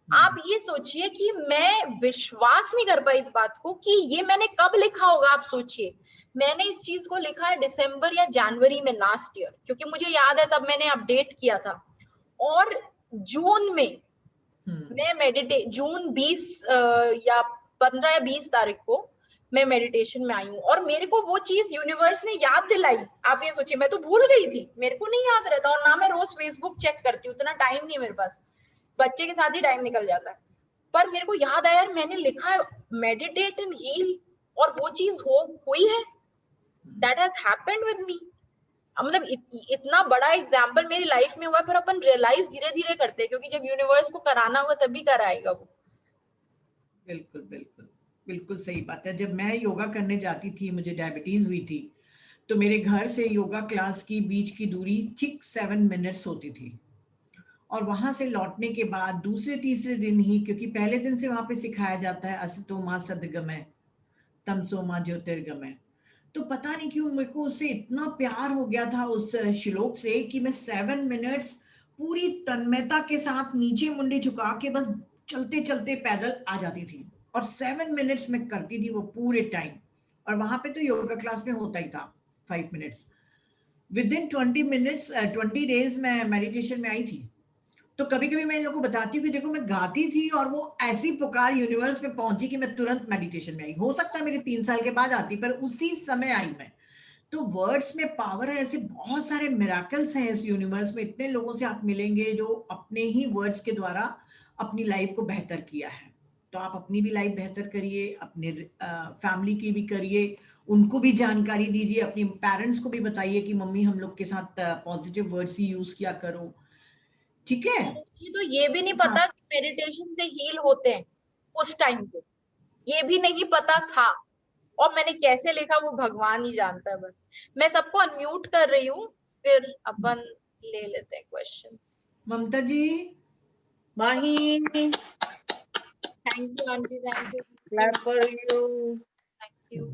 आप ये सोचिए कि मैं विश्वास नहीं कर पाई इस बात को कि ये मैंने कब लिखा होगा। आप सोचिए, मैंने इस चीज को लिखा है दिसंबर या जनवरी में लास्ट ईयर, क्योंकि मुझे याद है तब मैंने अपडेट किया था। और जून में मैं जून 20 या 15 या 20 तारीख को मैं मेडिटेशन में आई हूँ, और मेरे को वो चीज यूनिवर्स ने याद दिलाई। आप ये सोचिए, मैं तो भूल गई थी, मेरे को नहीं याद रहता, और ना मैं रोज फेसबुक चेक करती हूँ, उतना टाइम नहीं है मेरे पास, बच्चे के साथ ही टाइम निकल जाता है। पर मेरे को याद आया यार, मैंने लिखा है मेडिटेट एंड हील, और वो चीज हुई है। That has happened with me. मतलब इतना बड़ा एग्जाम्पल मेरी लाइफ में हुआ, फिर अपन रियलाइज धीरे धीरे करते हैं, क्योंकि जब यूनिवर्स को कराना होगा तभी कराएगा वो। बिल्कुल बिल्कुल बिल्कुल सही बात है। जब मैं योगा करने जाती थी, मुझे डायबिटीज हुई थी, तो मेरे घर से योगा क्लास की बीच की दूरी ठीक 7 मिनट्स होती थी। और वहां से लौटने के बाद दूसरे तीसरे दिन ही, क्योंकि पहले दिन से वहां पे सिखाया जाता है असतो मां सदगमय, तमसो मां ज्योतिर्गमय, तो पता नहीं क्यों मेरे को उससे इतना प्यार हो गया था उस श्लोक से कि मैं 7 मिनट्स पूरी तन्मयता के साथ नीचे मुंडी झुका के बस चलते चलते पैदल आ जाती थी, और 7 मिनट्स में करती थी वो पूरे टाइम। और वहां पे तो योगा क्लास में होता ही था 5 minutes. With in 20 minutes 20 days मैं मेडिटेशन में आई थी। तो कभी कभी मैं इन लोगों को बताती हूँ कि देखो मैं गाती थी और वो ऐसी पुकार यूनिवर्स में पहुंची कि मैं तुरंत मेडिटेशन में आई। हो सकता है मेरे 3 साल के बाद आती, पर उसी समय आई मैं। तो वर्ड्स में पावर है, ऐसे बहुत सारे मिराकल्स हैं इस यूनिवर्स में। इतने लोगों से आप मिलेंगे जो अपने ही वर्ड्स के द्वारा अपनी लाइफ को बेहतर किया है। तो आप अपनी भी लाइफ बेहतर करिए, अपने फैमिली की भी करिए, उनको भी जानकारी दीजिए, अपने पेरेंट्स को भी बताइए कि मम्मी हम लोग के साथ पॉजिटिव वर्ड्स ही यूज किया करो, ठीक है। ये तो ये भी नहीं हाँ, पता कि मेडिटेशन से हील होते हैं उस टाइम पे, ये भी नहीं पता था। और मैंने कैसे लिखा वो भगवान ही जानता है बस। मैं सबको अनम्यूट कर रही हूँ, फिर अपन ले लेते हैं questions. Mamta ji. Mahi, thank you aunty, thank you, clap for you. Thank you.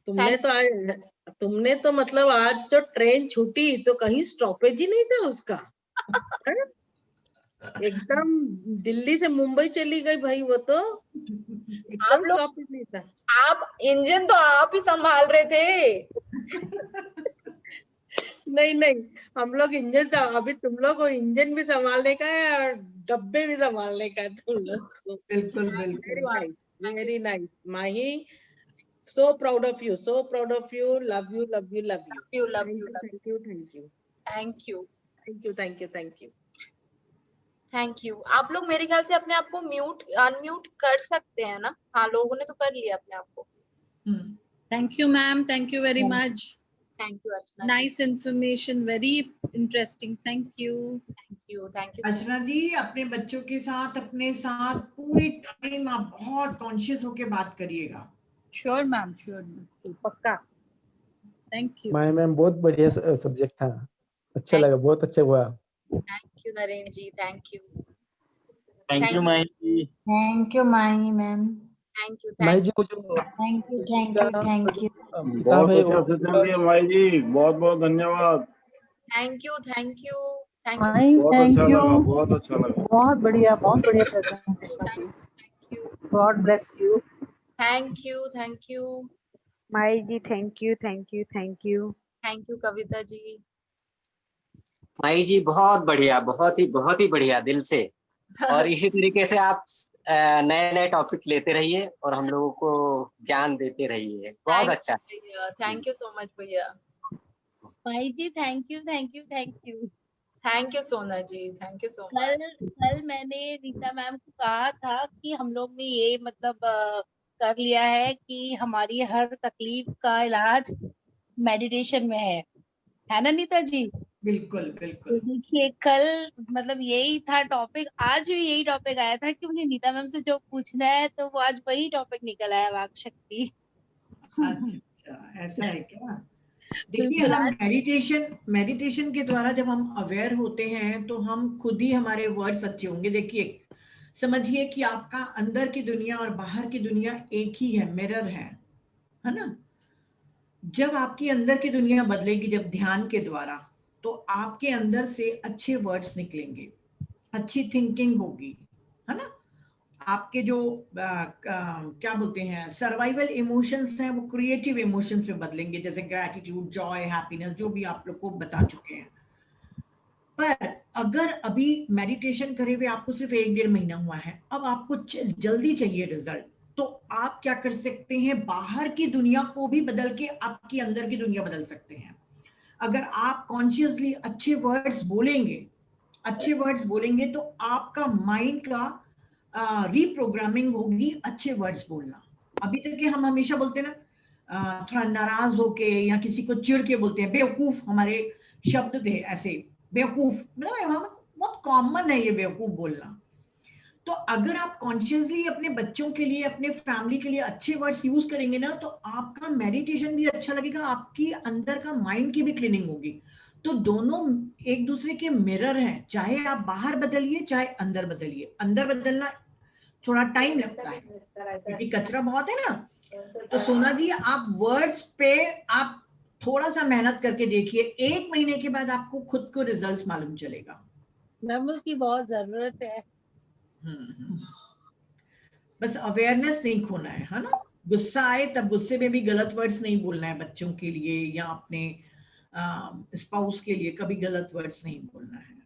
तुमने Thank तो आज, तुमने तो मतलब आज जो ट्रेन छूटी तो कहीं स्टॉपेज ही नहीं था उसका। हैं? एकदम दिल्ली से मुंबई चली गई भाई वो तो, आप एकदम लोग, स्टॉपेज नहीं था। आप इंजन तो आप ही संभाल रहे थे। नहीं नहीं, हम लोग इंजन था, अभी तुम लोग को इंजन भी संभालने का है और डब्बे भी संभालने का है तुम लोग को। बिल्कुल वेरी बिल्कुल। Nice, very nice Mahi, so proud of you, so proud of you, love you, love you, love you. You love Thank you, you, love thank you, thank you, thank you, thank you, thank you, thank you. Thank you. आप लोग मेरे ख्याल से अपने आप को म्यूट अनम्यूट कर सकते हैं ना? हाँ, लोगों ने तो कर लिया अपने आप को। Thank you, ma'am. Thank you very much. Thank you Archana. Nice information. Very interesting. Thank you. Thank you. Archana ji, अपने बच्चों के साथ, अपने साथ पूरी टाइम आप बहुत कॉन्शियस होके बात करिएगा। Sure, ma'am. Sure, ma'am. पक्का. Thank you. मैम बहुत बढ़िया सब्जेक्ट था, अच्छा लगा, बहुत अच्छा हुआ। Thank you Naren ji, thank you. Thank you Mahi ji. Thank you Mahi ma'am. Thank you, Mahi thank ji को जो thank you thank you thank you. किताब है बहुत अच्छा सूचना दिया माही जी, बहुत बहुत धन्यवाद। Thank you, thank you, thank Mahi बहुत थैंक अच्छा यू, लगा, बहुत अच्छा लगा। बहुत बढ़िया प्रेजेंटेशन की। You, God bless you. Thank you, thank you, Mahi ji thank you thank you thank you. Thank you Kavita ji. Mahi ji बहुत बढ़िया, बहुत ही बढ़िया, दिल से। और इसी तरीके से आप नए नए टॉपिक लेते रहिए और हम लोगों को ज्ञान देते रहिए। बहुत अच्छा। थैंक यू सो मच भैया। Mahi ji thank you thank you thank you. Thank you Sona ji, thank you so much. कल मैंने नीता मैम को कहा था कि हम लोग ने ये मतलब कर लिया है कि हमारी हर तकलीफ का इलाज मेडिटेशन में है ना नीता जी? बिल्कुल बिल्कुल। देखिए कल मतलब यही था टॉपिक, आज भी यही टॉपिक आया था कि मुझे नीता मैम से जो पूछना है तो वो आज वही टॉपिक निकल आया, वाक शक्ति। अच्छा, ऐसा है क्या? देखिए, हम मेडिटेशन के द्वारा जब हम अवेयर होते हैं तो हम खुद ही, हमारे वर्ड्स अच्छे होंगे। देखिए, समझिए कि आपका अंदर की दुनिया और बाहर की दुनिया एक ही है, मिरर है ना? जब आपकी अंदर की दुनिया बदलेगी, जब ध्यान के द्वारा, तो आपके अंदर से अच्छे वर्ड्स निकलेंगे, अच्छी थिंकिंग होगी, है ना? आपके जो क्या बोलते हैं, सर्वाइवल इमोशंस हैं, वो क्रिएटिव इमोशंस में बदलेंगे, जैसे ग्रैटिट्यूड, जॉय, हैप्पीनेस, जो भी आप लोग को बता चुके हैं। पर अगर अभी मेडिटेशन करे हुए आपको सिर्फ 1-1.5 महीना हुआ है, अब आपको जल्दी चाहिए रिजल्ट, तो आप क्या कर सकते हैं, बाहर की दुनिया को भी बदल के आपकी अंदर की दुनिया बदल सकते हैं। अगर आप कॉन्शियसली अच्छे वर्ड्स बोलेंगे तो आपका माइंड का रीप्रोग्रामिंग होगी, अच्छे वर्ड्स बोलना। अभी तक के हम हमेशा बोलते हैं ना, थोड़ा नाराज होके या किसी को चिढ़ के बोलते हैं, बेवकूफ, हमारे शब्द थे ऐसे, बेवकूफ, मतलब बहुत कॉमन है ये बेवकूफ बोलना। तो अगर आप कॉन्शियसली अपने बच्चों के लिए, अपने फैमिली के लिए अच्छे वर्ड्स यूज करेंगे ना, तो आपका मेडिटेशन भी अच्छा लगेगा, आपकी अंदर का माइंड की भी क्लीनिंग होगी। तो दोनों एक दूसरे के मिरर हैं, चाहे आप बाहर बदलिए चाहे अंदर बदलिए। अंदर बदलना थोड़ा टाइम लगता है क्योंकि कचरा बहुत है ना, तो सोना जी आप वर्ड्स पे आप थोड़ा सा मेहनत करके देखिए, 1 महीने के बाद आपको खुद को रिजल्ट्स मालूम चलेगा। मैम उसकी बहुत जरूरत है। बस अवेयरनेस नहीं खोना है ना। गुस्सा आए तब गुस्से में भी गलत वर्ड्स नहीं बोलना है, बच्चों के लिए या अपने स्पाउस के लिए कभी गलत वर्ड्स नहीं बोलना है।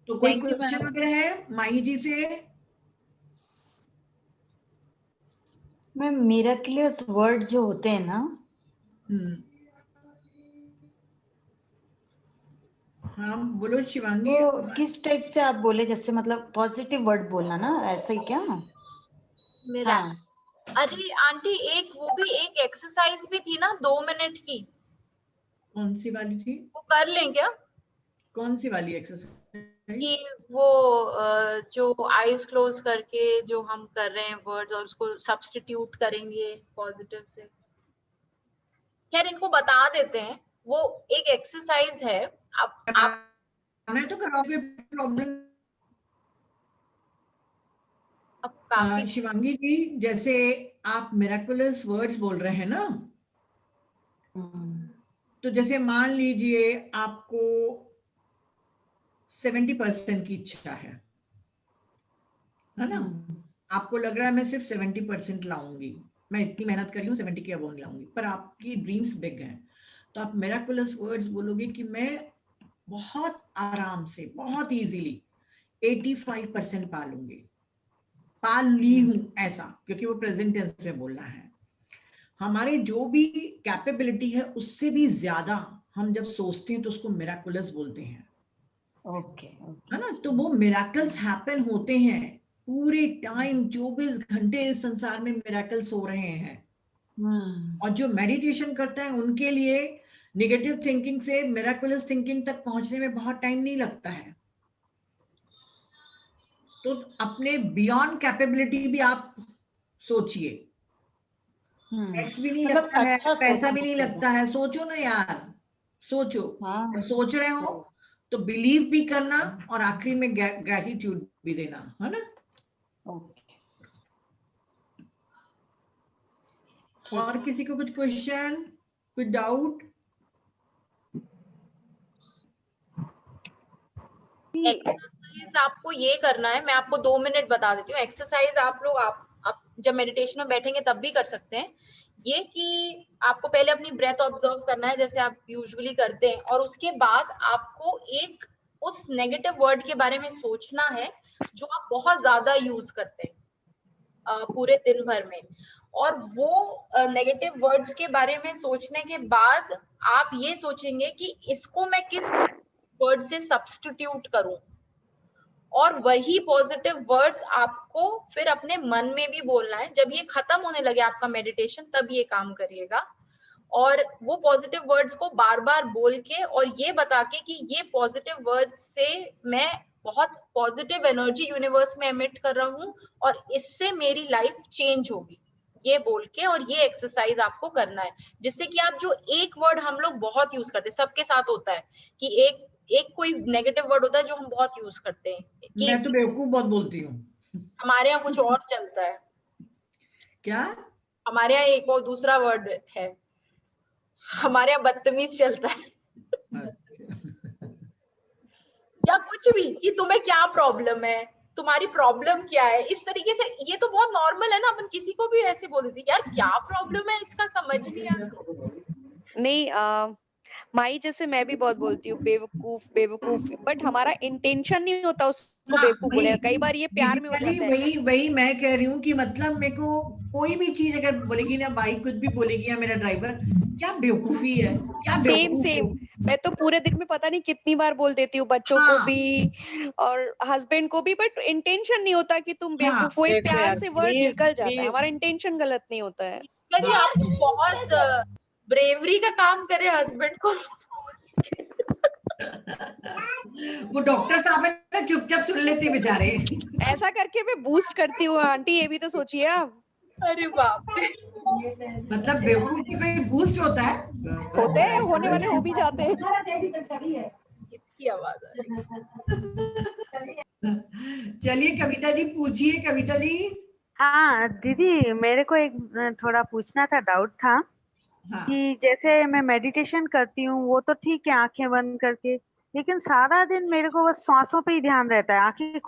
तो कोई Thank you, क्वेश्चन ma'am. वगैरह है माही जी से? मैम मिरेकलियस वर्ड जो होते हैं ना, हाँ बोलो शिवांगी। वो किस टाइप से आप बोले, जैसे मतलब पॉजिटिव वर्ड बोलना ना, ऐसा ही क्या? मेरा हाँ अरे आंटी एक वो भी एक एक्सरसाइज भी थी ना 2 मिनट की, कौन सी वाली थी? वो कर लें क्या? कौन सी वाली एक्सरसाइज? कि वो जो आईज क्लोज करके जो हम कर रहे हैं वर्ड्स और उसको सब्स्टिट्यूट करेंगे पॉजिटिव से। खैर इनको बता देते हैं, वो एक एक्सरसाइज है। आप मैं तो कराओगे प्रॉब्लम। अब काफी शिवांगी जी जैसे आप मिरेकुलस वर्ड्स बोल रहे हैं ना, तो जैसे मान लीजिए आपको 70% की इच्छा है ना, आपको लग रहा है मैं सिर्फ 70% लाऊंगी, मैं इतनी मेहनत करी हूँ 70 के अबव लाऊंगी, पर आपकी ड्रीम्स बिग हैं, तो आप मिरेकुलस वर्ड्स बोलोगे कि मैं बहुत आराम से बहुत इजीली 85% पा लूंगी, पा ली हूं, ऐसा, क्योंकि वो प्रेजेंट टेंस में बोलना है। हमारे जो भी कैपेबिलिटी है उससे भी ज्यादा हम जब सोचते हैं तो उसको मिरेकुलस बोलते हैं। ओके है ना, तो वो मिरेकल्स हैपन होते हैं पूरे टाइम, 24 घंटे इस संसार में मिरेकल्स हो रहे हैं। और जो मेडिटेशन करता है उनके लिए नेगेटिव थिंकिंग से मिरेकुलस थिंकिंग तक पहुंचने में बहुत टाइम नहीं लगता है। तो अपने बियॉन्ड कैपेबिलिटी भी आप सोचिए। टैक्स भी नहीं मतलब लगता है, अच्छा पैसा भी सोचना नहीं लगता है, सोचो ना यार, सोचो। हाँ सोच रहे हो तो बिलीव भी करना और आखिरी में ग्रेटिट्यूड भी देना, है ना। ओके और किसी को कुछ क्वेश्चन, कुछ डाउट? एक्सरसाइज आपको ये करना है, मैं आपको 2 मिनट बता देती हूँ। एक्सरसाइज आप लोग आप जब मेडिटेशन में बैठेंगे तब भी कर सकते हैं। ये कि आपको पहले अपनी ब्रेथ ऑब्जर्व करना है जैसे आप यूजुअली करते हैं, और उसके बाद आपको एक उस नेगेटिव वर्ड के बारे में सोचना है जो आप बहुत ज्यादा यूज करते हैं पूरे दिन भर में। और वो नेगेटिव वर्ड्स के बारे में सोचने के बाद आप ये सोचेंगे कि इसको मैं किस वर्ड से सब्स्टिट्यूट करूं, और वही पॉजिटिव वर्ड्स आपको फिर अपने मन में भी बोलना है। जब ये खत्म होने लगे आपका मेडिटेशन तब ये काम करिएगा, और वो पॉजिटिव वर्ड्स को बार बार बोल के और ये बता के कि ये पॉजिटिव वर्ड्स से मैं बहुत पॉजिटिव एनर्जी यूनिवर्स में एमिट कर रहा हूँ और इससे मेरी लाइफ चेंज होगी, ये बोल के। और ये एक्सरसाइज आपको करना है, जिससे कि आप जो एक वर्ड हम लोग बहुत यूज करते हैं, सबके साथ होता है कि एक कोई नेगेटिव वर्ड होता है जो हम बहुत यूज करते हैं कि मैं तो बेवकूफ बहुत बोलती हूँ। हमारे यहाँ कुछ और चलता है। क्या? हमारे यहाँ एक और दूसरा वर्ड है, हमारे यहाँ बदतमीज चलता है। या कुछ भी कि तुम्हें क्या प्रॉब्लम है, तुम्हारी प्रॉब्लम क्या है, इस तरीके से। ये तो बहुत नॉर्मल है ना, अपन किसी को भी ऐसे बोल देते यार क्या प्रॉब्लम है, इसका समझ नहीं आता। नहीं माई जैसे मैं भी बहुत बोलती हूँ बेवकूफ बेवकूफ, बट हमारा इंटेंशन नहीं होता उसको बेवकूफ बोले। कई बार ये प्यार में हो जाता है। वही मैं कह रही हूँ कि मतलब मेरे को कोई भी चीज अगर बोलेगी ना, भाई कुछ भी बोलेगी या मेरा ड्राइवर, क्या बेवकूफी है, क्या सेम मैं तो पूरे दिन में पता नहीं कितनी बार बोल देती हूँ, बच्चों को भी और हस्बैंड को भी, बट इंटेंशन नहीं होता कि तुम बेवकूफ हो। एक प्यार से वर्ड निकल जाता है, हमारा इंटेंशन गलत नहीं होता है। जी आप बहुत ब्रेवरी का काम करे हस्बैंड को। वो डॉक्टर साहब है ना, चुपचाप सुन लेते बेचारे। ऐसा करके मैं बूस्ट करती हूँ आंटी, ये भी तो सोचिए आप। अरे बाप रे, मतलब बेवकूफ से कोई बूस्ट होता है? होते हैं, होने वाले हो भी जाते हैं। इसकी आवाज आ रही है। चलिए कविता जी पूछिए। कविता जी। हाँ दीदी, मेरे को एक थोड़ा पूछना था, डाउट था हाँ कि जैसे मैं मेडिटेशन करती हूँ वो तो ठीक है आंखें बंद करके, लेकिन सारा दिन मेरे को बस सांसों पे ही ध्यान रहता है, आंखें